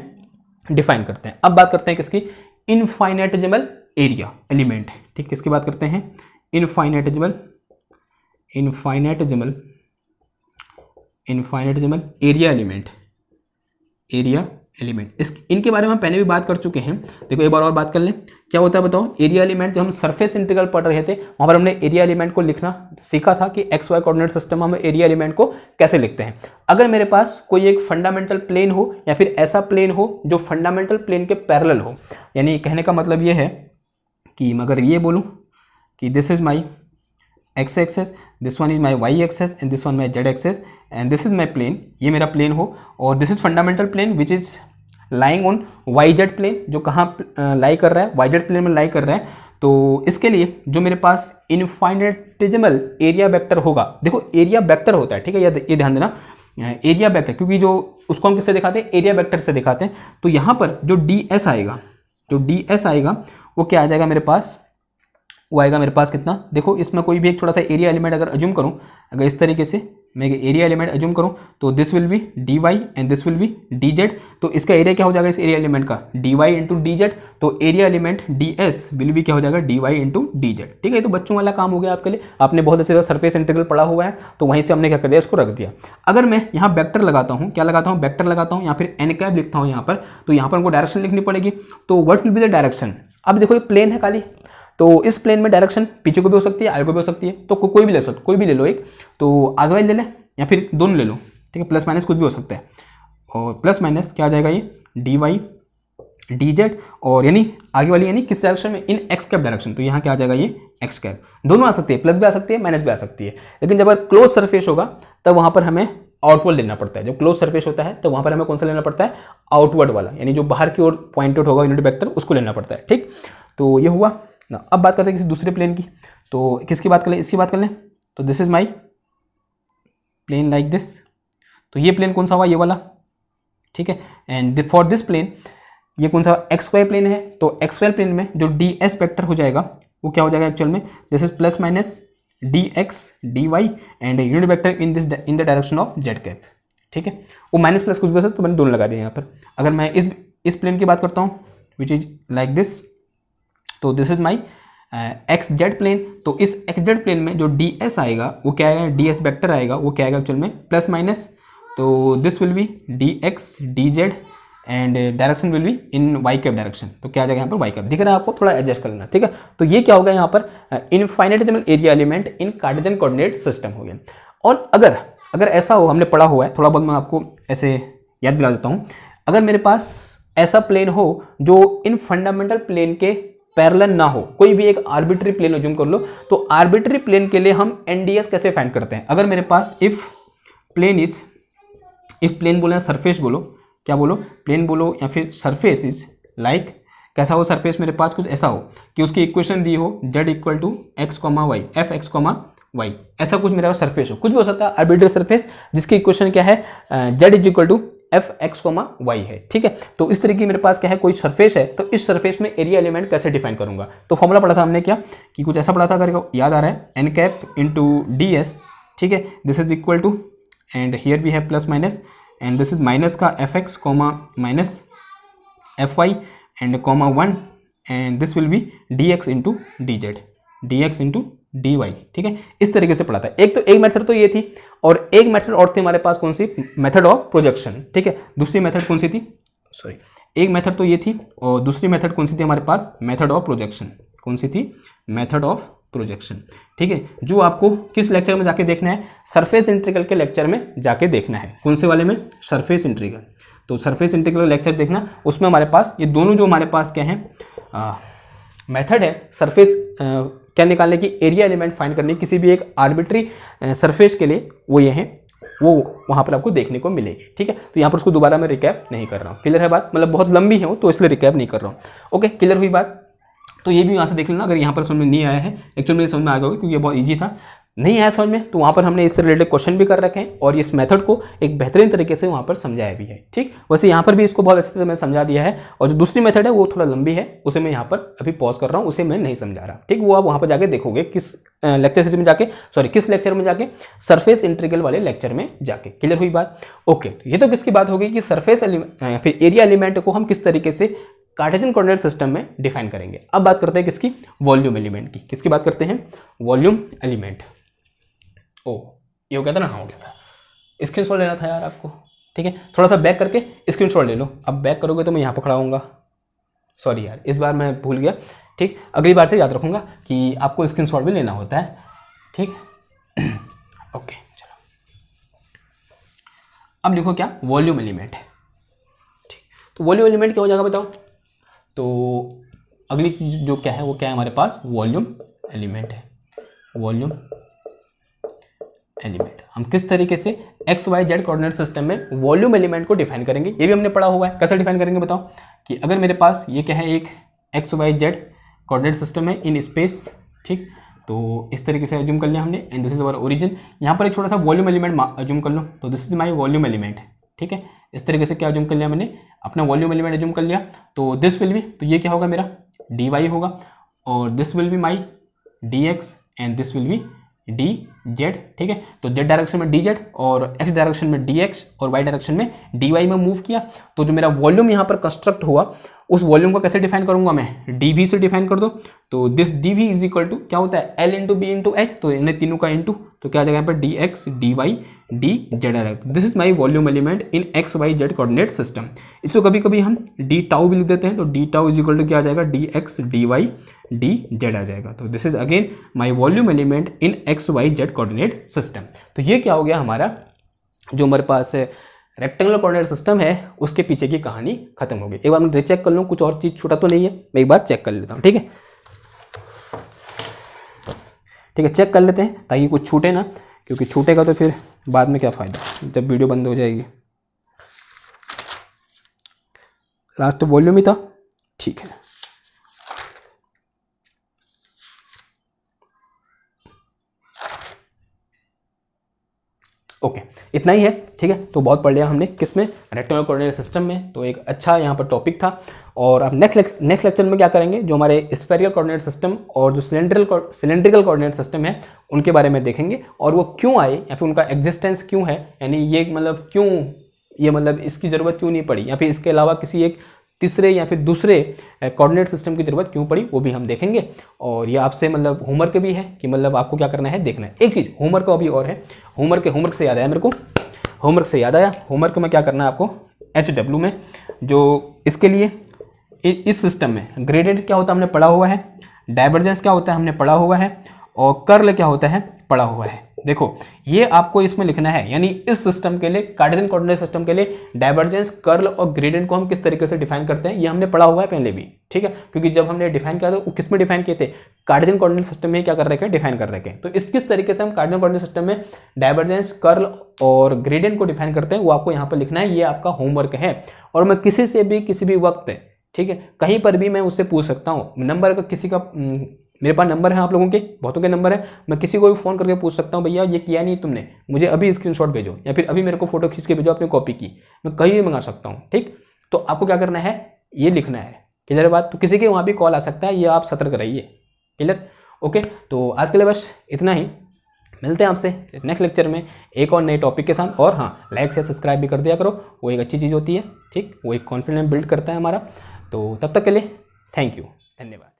डिफाइन करते हैं। अब बात करते हैं किसकी, इनफाइनाइटेसिमल एरिया एलिमेंट, ठीक, किसकी बात करते हैं, infinitesimal area element, area element. इस इनके बारे में हम पहले भी बात कर चुके हैं, देखो एक बार और बात कर लें। क्या होता है बताओ, एरिया एलिमेंट, जब हम सरफेस इंटीग्रल पढ़ रहे थे वहां पर हमने एरिया एलिमेंट को लिखना सीखा था कि एक्स वाई कोऑर्डिनेट सिस्टम हम एरिया एलिमेंट को कैसे लिखते हैं। अगर मेरे पास कोई एक फंडामेंटल प्लेन हो या फिर ऐसा प्लेन हो जो फंडामेंटल प्लेन के पैरेलल हो, यानी कहने का मतलब ये है कि मैं अगर ये बोलूँ कि this is my x axis, this one is my Y axis and this one my Z access and this is my plane, ये मेरा प्लेन हो, और this is fundamental plane which is lying on y z plane, जो कहाँ लाई कर रहा है, Y z plane में लाई कर रहा है। तो इसके लिए जो मेरे पास इनफाइनाइटेसिमल एरिया वेक्टर होगा, देखो एरिया वेक्टर होता है, ठीक है, ये ध्यान देना, एरिया वेक्टर, क्योंकि जो उसको हम किससे दिखाते हैं, एरिया वेक्टर से दिखाते हैं। तो यहाँ पर जो डी एस आएगा, जो डी एस आएगा वो क्या आ जाएगा मेरे पास, वो आएगा मेरे पास कितना, देखो इसमें कोई भी एक छोटा सा एरिया एलिमेंट अगर अज्यूम करूं, अगर इस तरीके से मैं एरिया एलिमेंट अज्यूम करूं, तो this will be d y and this will be d z. तो इसका एरिया क्या हो जाएगा इस एरिया एलिमेंट का, d y into d z. तो area element d s will be क्या हो जाएगा, d y into d z, ठीक है। तो बच्चों वाला काम हो गया आपके लिए, आपने बहुत अच्छे सरफेस इंटीग्रल पढ़ा हुआ है, तो वहीं से हमने क्या कर दिया, इसको रख दिया। अगर मैं यहाँ वेक्टर लगाता हूँ, क्या लगाता हूँ, वेक्टर लगाता हूँ, या फिर एन कैप लिखता हूँ यहाँ पर, तो यहाँ पर हमको डायरेक्शन लिखनी पड़ेगी। तो what will be the direction, अब देखो ये प्लेन है खाली, तो इस प्लेन में डायरेक्शन पीछे को भी हो सकती है, आगे को भी हो सकती है, तो कोई भी ले सकते, कोई भी ले लो एक, तो आगे वाली ले ले या फिर दोनों ले लो, ठीक है, प्लस माइनस कुछ भी हो सकता है। और प्लस माइनस क्या आ जाएगा, ये डी वाई डी जेड, और यानी आगे वाली यानी किस डायरेक्शन में, इन एक्स कैप डायरेक्शन, तो यहाँ क्या आ जाएगा, ये एक्स कैप। दोनों आ सकती है, प्लस भी आ सकती है, माइनस भी आ सकती है, लेकिन जब क्लोज सरफेस होगा तब वहाँ पर हमें आउटवर्ड लेना पड़ता है। जब क्लोज सरफेस होता है तो वहाँ पर हमें कौन सा लेना पड़ता है, आउटवर्ड वाला, यानी जो बाहर की ओर पॉइंट आउट होगा यूनिट वेक्टर, उसको लेना पड़ता है, ठीक। तो ये हुआ ना। अब बात करते हैं किसी दूसरे प्लेन की, तो किसकी बात कर लें, इसकी बात कर लें। तो this is my plane like this, तो ये प्लेन कौन सा हुआ, ये वाला, ठीक है। एंड फॉर दिस प्लेन ये कौन सा एक्स वाई प्लेन है, तो एक्स वाई प्लेन में जो डी एस वेक्टर हो जाएगा वो क्या हो जाएगा एक्चुअल में, this is plus minus d x d y and unit vector in the direction of Z cap, ठीक है। वो माइनस प्लस कुछ भी हो सकता, तो मैंने दोनों लगा दिया यहाँ पर। अगर मैं इस प्लेन की बात करता हूँ विच इज लाइक दिस, तो this is my x z plane. तो इस एक्स जेड प्लेन में जो डी एस आएगा वो क्या आएगा, डी एस वेक्टर आएगा, वो क्या आएगा एक्चुअल में प्लस माइनस, तो this will be d x d z and direction will be in y cap direction. तो क्या आ जाएगा यहाँ पर वाई कैप, दिख रहा है आपको, थोड़ा एडजस्ट कर लेना, ठीक है। तो ये क्या होगा यहाँ पर infinitesimal area element in Cartesian coordinate system हो गया। और अगर ऐसा हो, हमने पढ़ा हुआ है थोड़ा बहुत, मैं आपको ऐसे याद दिला देता हूँ। अगर मेरे पास ऐसा प्लेन हो जो इन फंडामेंटल प्लेन के पैरेलल ना हो, कोई भी एक आर्बिट्री प्लेन अज्यूम कर लो, तो आर्बिट्री प्लेन के लिए हम एनडीएस कैसे फाइंड करते हैं। अगर मेरे पास if plane is if plane बोले सरफेस बोलो, क्या बोलो, प्लेन बोलो या फिर सरफेस इज लाइक, कैसा हो सरफेस मेरे पास कुछ ऐसा हो कि उसकी इक्वेशन दी हो z equal to x comma y, f x comma y, ऐसा कुछ मेरा सरफेस हो, कुछ भी हो सकता है आर्बिट्ररी सरफेस जिसकी इक्वेशन क्या है z is equal to f x comma y है, ठीक है। तो इस तरीके मेरे पास क्या है कोई सरफेस है, तो इस सरफेस में एरिया एलिमेंट कैसे डिफाइन करूंगा, तो फॉर्मूला पढ़ा था हमने क्या कि कुछ ऐसा पढ़ा था, अगर याद आ रहा है n cap into d s, ठीक है, this is equal to and here we have plus minus and this is minus का f x comma minus f y and comma 1 and this will be d x into d z, d x into d y, ठीक है। इस तरीके से पढ़ा था। एक method तो ये थी और एक मेथड और थी हमारे पास, कौन सी, मेथड ऑफ प्रोजेक्शन, ठीक है। दूसरी मेथड कौन सी थी, सॉरी, एक मेथड तो ये थी और दूसरी मेथड कौन सी थी हमारे पास, मेथड ऑफ प्रोजेक्शन, कौन सी थी, मेथड ऑफ प्रोजेक्शन, ठीक है, जो आपको किस लेक्चर में जाके देखना है, सरफेस इंटीग्रल के लेक्चर में जाके देखना है। कौन से वाले में, सरफेस इंटीग्रल। तो सरफेस इंटीग्रल लेक्चर देखना, उसमें हमारे पास ये दोनों जो हमारे पास क्या है मेथड है सरफेस क्या निकालने की, एरिया एलिमेंट फाइंड करने की किसी भी एक आर्बिट्री सरफेस के लिए, वो ये हैं, वो वहाँ पर आपको देखने को मिलेगी, ठीक है। तो यहाँ पर उसको दोबारा मैं रिकैप नहीं कर रहा हूँ, क्लियर है बात, मतलब बहुत लंबी है वो, तो इसलिए रिकैप नहीं कर रहा हूँ। ओके, क्लियर हुई बात। तो ये भी यहाँ से देख लेना, अगर यहाँ पर समझ में नहीं आया है, एक्चुअली मेरे समझ में आ गया होगा क्योंकि ये बहुत ईजी था, नहीं आया समझ में, तो वहाँ पर हमने इससे रिलेटेड क्वेश्चन भी कर रखे हैं और इस मेथड को एक बेहतरीन तरीके से वहाँ पर समझाया भी है, ठीक। वैसे यहाँ पर भी इसको बहुत अच्छे से मैंने समझा दिया है, और जो दूसरी मेथड है वो थोड़ा लंबी है, उसे मैं यहाँ पर अभी पॉज कर रहा हूँ, उसे मैं नहीं समझा रहा, ठीक। वो आप वहाँ पर जाके देखोगे किस लेक्चर सीरीज में जाके, सॉरी किस लेक्चर में जाके, सरफेस इंटीग्रल वाले लेक्चर में जाके, क्लियर हुई बात। ओके, तो ये तो किसकी बात होगी कि सरफेस एलिमेंट फिर एरिया एलिमेंट को हम किस तरीके से कार्टेशियन कोऑर्डिनेट सिस्टम में डिफाइन करेंगे। अब बात करते हैं किसकी, वॉल्यूम एलिमेंट की। किसकी बात करते हैं, वॉल्यूम एलिमेंट। ओ, ये हो गया था ना, हाँ हो गया था, स्क्रीनशॉट लेना था यार आपको, ठीक है। थोड़ा सा बैक करके स्क्रीनशॉट ले लो, अब बैक करोगे तो मैं यहाँ पर खड़ा होऊंगा, सॉरी यार इस बार मैं भूल गया, ठीक। अगली बार से याद रखूंगा कि आपको स्क्रीनशॉट भी लेना होता है, ठीक। ओके चलो, अब देखो क्या वॉल्यूम एलिमेंट है, ठीक। तो वॉल्यूम एलिमेंट क्या हो जाएगा बताओ, तो अगली चीज जो क्या है वो क्या है हमारे पास, वॉल्यूम एलिमेंट है। वॉल्यूम एलिमेंट हम किस तरीके से x Y Z coordinate system में वॉल्यूम एलिमेंट को डिफाइन करेंगे, ये भी हमने पढ़ा हुआ है। कैसे डिफाइन करेंगे बताओ, कि अगर मेरे पास ये क्या है, एक x Y Z coordinate system है इन स्पेस, ठीक। तो इस तरीके से अज्यूम कर लिया हमने, and this is our origin. यहाँ पर एक छोटा सा वॉल्यूम एलिमेंट अज्यूम कर लो, तो this is my volume element, ठीक है। इस तरीके से क्या अज्यूम कर लिया मैंने, अपना वॉल्यूम एलिमेंट अज्यूम कर लिया। तो दिस विल बी, तो ये क्या होगा मेरा डी वाई होगा, और this will be my D x and this will be d z, ठीक है। तो जेड डायरेक्शन में डी जेड और एक्स डायरेक्शन में डी एक्स और वाई डायरेक्शन में डी वाई में मूव किया। तो जो मेरा वॉल्यूम यहाँ पर कंस्ट्रक्ट हुआ, उस वॉल्यूम को कैसे डिफाइन करूंगा मैं, डी वी से डिफाइन कर दो। तो this d v is equal to क्या होता है, l into b into h, तो इन्हें तीनों का इंटू, तो क्या आ जाएगा यहाँ पर d x d y d z आ जाएगा। This is my volume element in x Y Z coordinate system. इसको कभी कभी हम डी टाउ भी लिख देते हैं, तो d tau is equal to क्या आ जाएगा, d x d y d z आ जाएगा। तो this is again my volume element in x Y Z coordinate system. तो ये क्या हो गया हमारा, जो हमारे पास रेक्टेंगुलर कोऑर्डिनेट सिस्टम है उसके पीछे की कहानी खत्म हो गई। एक बार मैं रीचेक कर लूँ, कुछ और चीज छूटा तो नहीं है, मैं एक बार चेक कर लेता हूँ, ठीक है। ठीक है, चेक कर लेते हैं ताकि कुछ छूटे ना, क्योंकि छूटेगा तो फिर बाद में क्या फ़ायदा जब वीडियो बंद हो जाएगी। लास्ट वॉल्यूम ही था, ठीक है। ओके, इतना ही है, ठीक है। तो बहुत पढ़ लिया हमने किसमें, रेक्टेंगुलर कोऑर्डिनेट सिस्टम में। तो एक अच्छा यहाँ पर टॉपिक था। और अब नेक्स्ट लेक्चर में क्या करेंगे, जो हमारे स्फेरिकल कोऑर्डिनेट सिस्टम और जो सिलेंड्रिकल कोऑर्डिनेट सिस्टम है उनके बारे में देखेंगे, और वो क्यों आए या फिर उनका एग्जिस्टेंस क्यों है, यानी ये मतलब क्यों, ये मतलब इसकी ज़रूरत क्यों नहीं पड़ी, या फिर इसके अलावा किसी एक तीसरे या फिर दूसरे कोऑर्डिनेट सिस्टम की जरूरत क्यों पड़ी, वो भी हम देखेंगे। और ये आपसे मतलब होमवर्क भी है कि मतलब आपको क्या करना है, देखना है। एक चीज़ होमवर्क का भी और है, होमवर्क से याद आया मेरे को, होमवर्क में क्या करना है आपको, HW में जो इसके लिए इस सिस्टम में ग्रेडियंट क्या होता है हमने पढ़ा हुआ है, डाइवर्जेंस क्या होता है हमने पढ़ा हुआ है, और कर्ल क्या होता है पढ़ा हुआ है। देखो ये आपको इसमें लिखना है, यानी इस सिस्टम के लिए, कार्टेशियन कोऑर्डिनेट सिस्टम के लिए डाइवर्जेंस, कर्ल और ग्रेडियंट को हम किस तरीके से डिफाइन करते हैं, ये हमने पढ़ा हुआ है पहले भी, ठीक है। क्योंकि जब हमने डिफाइन किया था वो किस में डिफाइन किए थे, कार्टेशियन कोऑर्डिनेट सिस्टम में क्या कर रखे हैं, डिफाइन कर रखे हैं। तो इस किस तरीके से हम कार्टेशियन कोऑर्डिनेट सिस्टम में डाइवर्जेंस, कर्ल और ग्रेडियंट को डिफाइन करते हैं वो आपको यहाँ पर लिखना है, ये आपका होमवर्क है। और मैं किसी से भी किसी भी वक्त, ठीक है, कहीं पर भी मैं उससे पूछ सकता हूँ। नंबर अगर किसी का, मेरे पास नंबर है, आप लोगों के बहुतों के नंबर है, मैं किसी को भी फ़ोन करके पूछ सकता हूँ, भैया ये किया नहीं तुमने, मुझे अभी स्क्रीनशॉट भेजो, या फिर अभी मेरे को फोटो खींच के भेजो आपने कॉपी की, मैं कहीं भी मंगा सकता हूँ। ठीक, तो आपको क्या करना है, ये लिखना है। क्लियर बात? तो किसी के वहाँ भी कॉल आ सकता है, ये आप सतर्क रहिए। क्लियर? ओके, तो आज के लिए बस इतना ही। मिलते हैं आपसे नेक्स्ट लेक्चर में एक और नए टॉपिक के साथ। और हाँ, लाइक से सब्सक्राइब भी कर दिया करो, वो एक अच्छी चीज़ होती है। ठीक, वो एक कॉन्फिडेंस बिल्ड करता है हमारा। तो तब तक के लिए थैंक यू, धन्यवाद।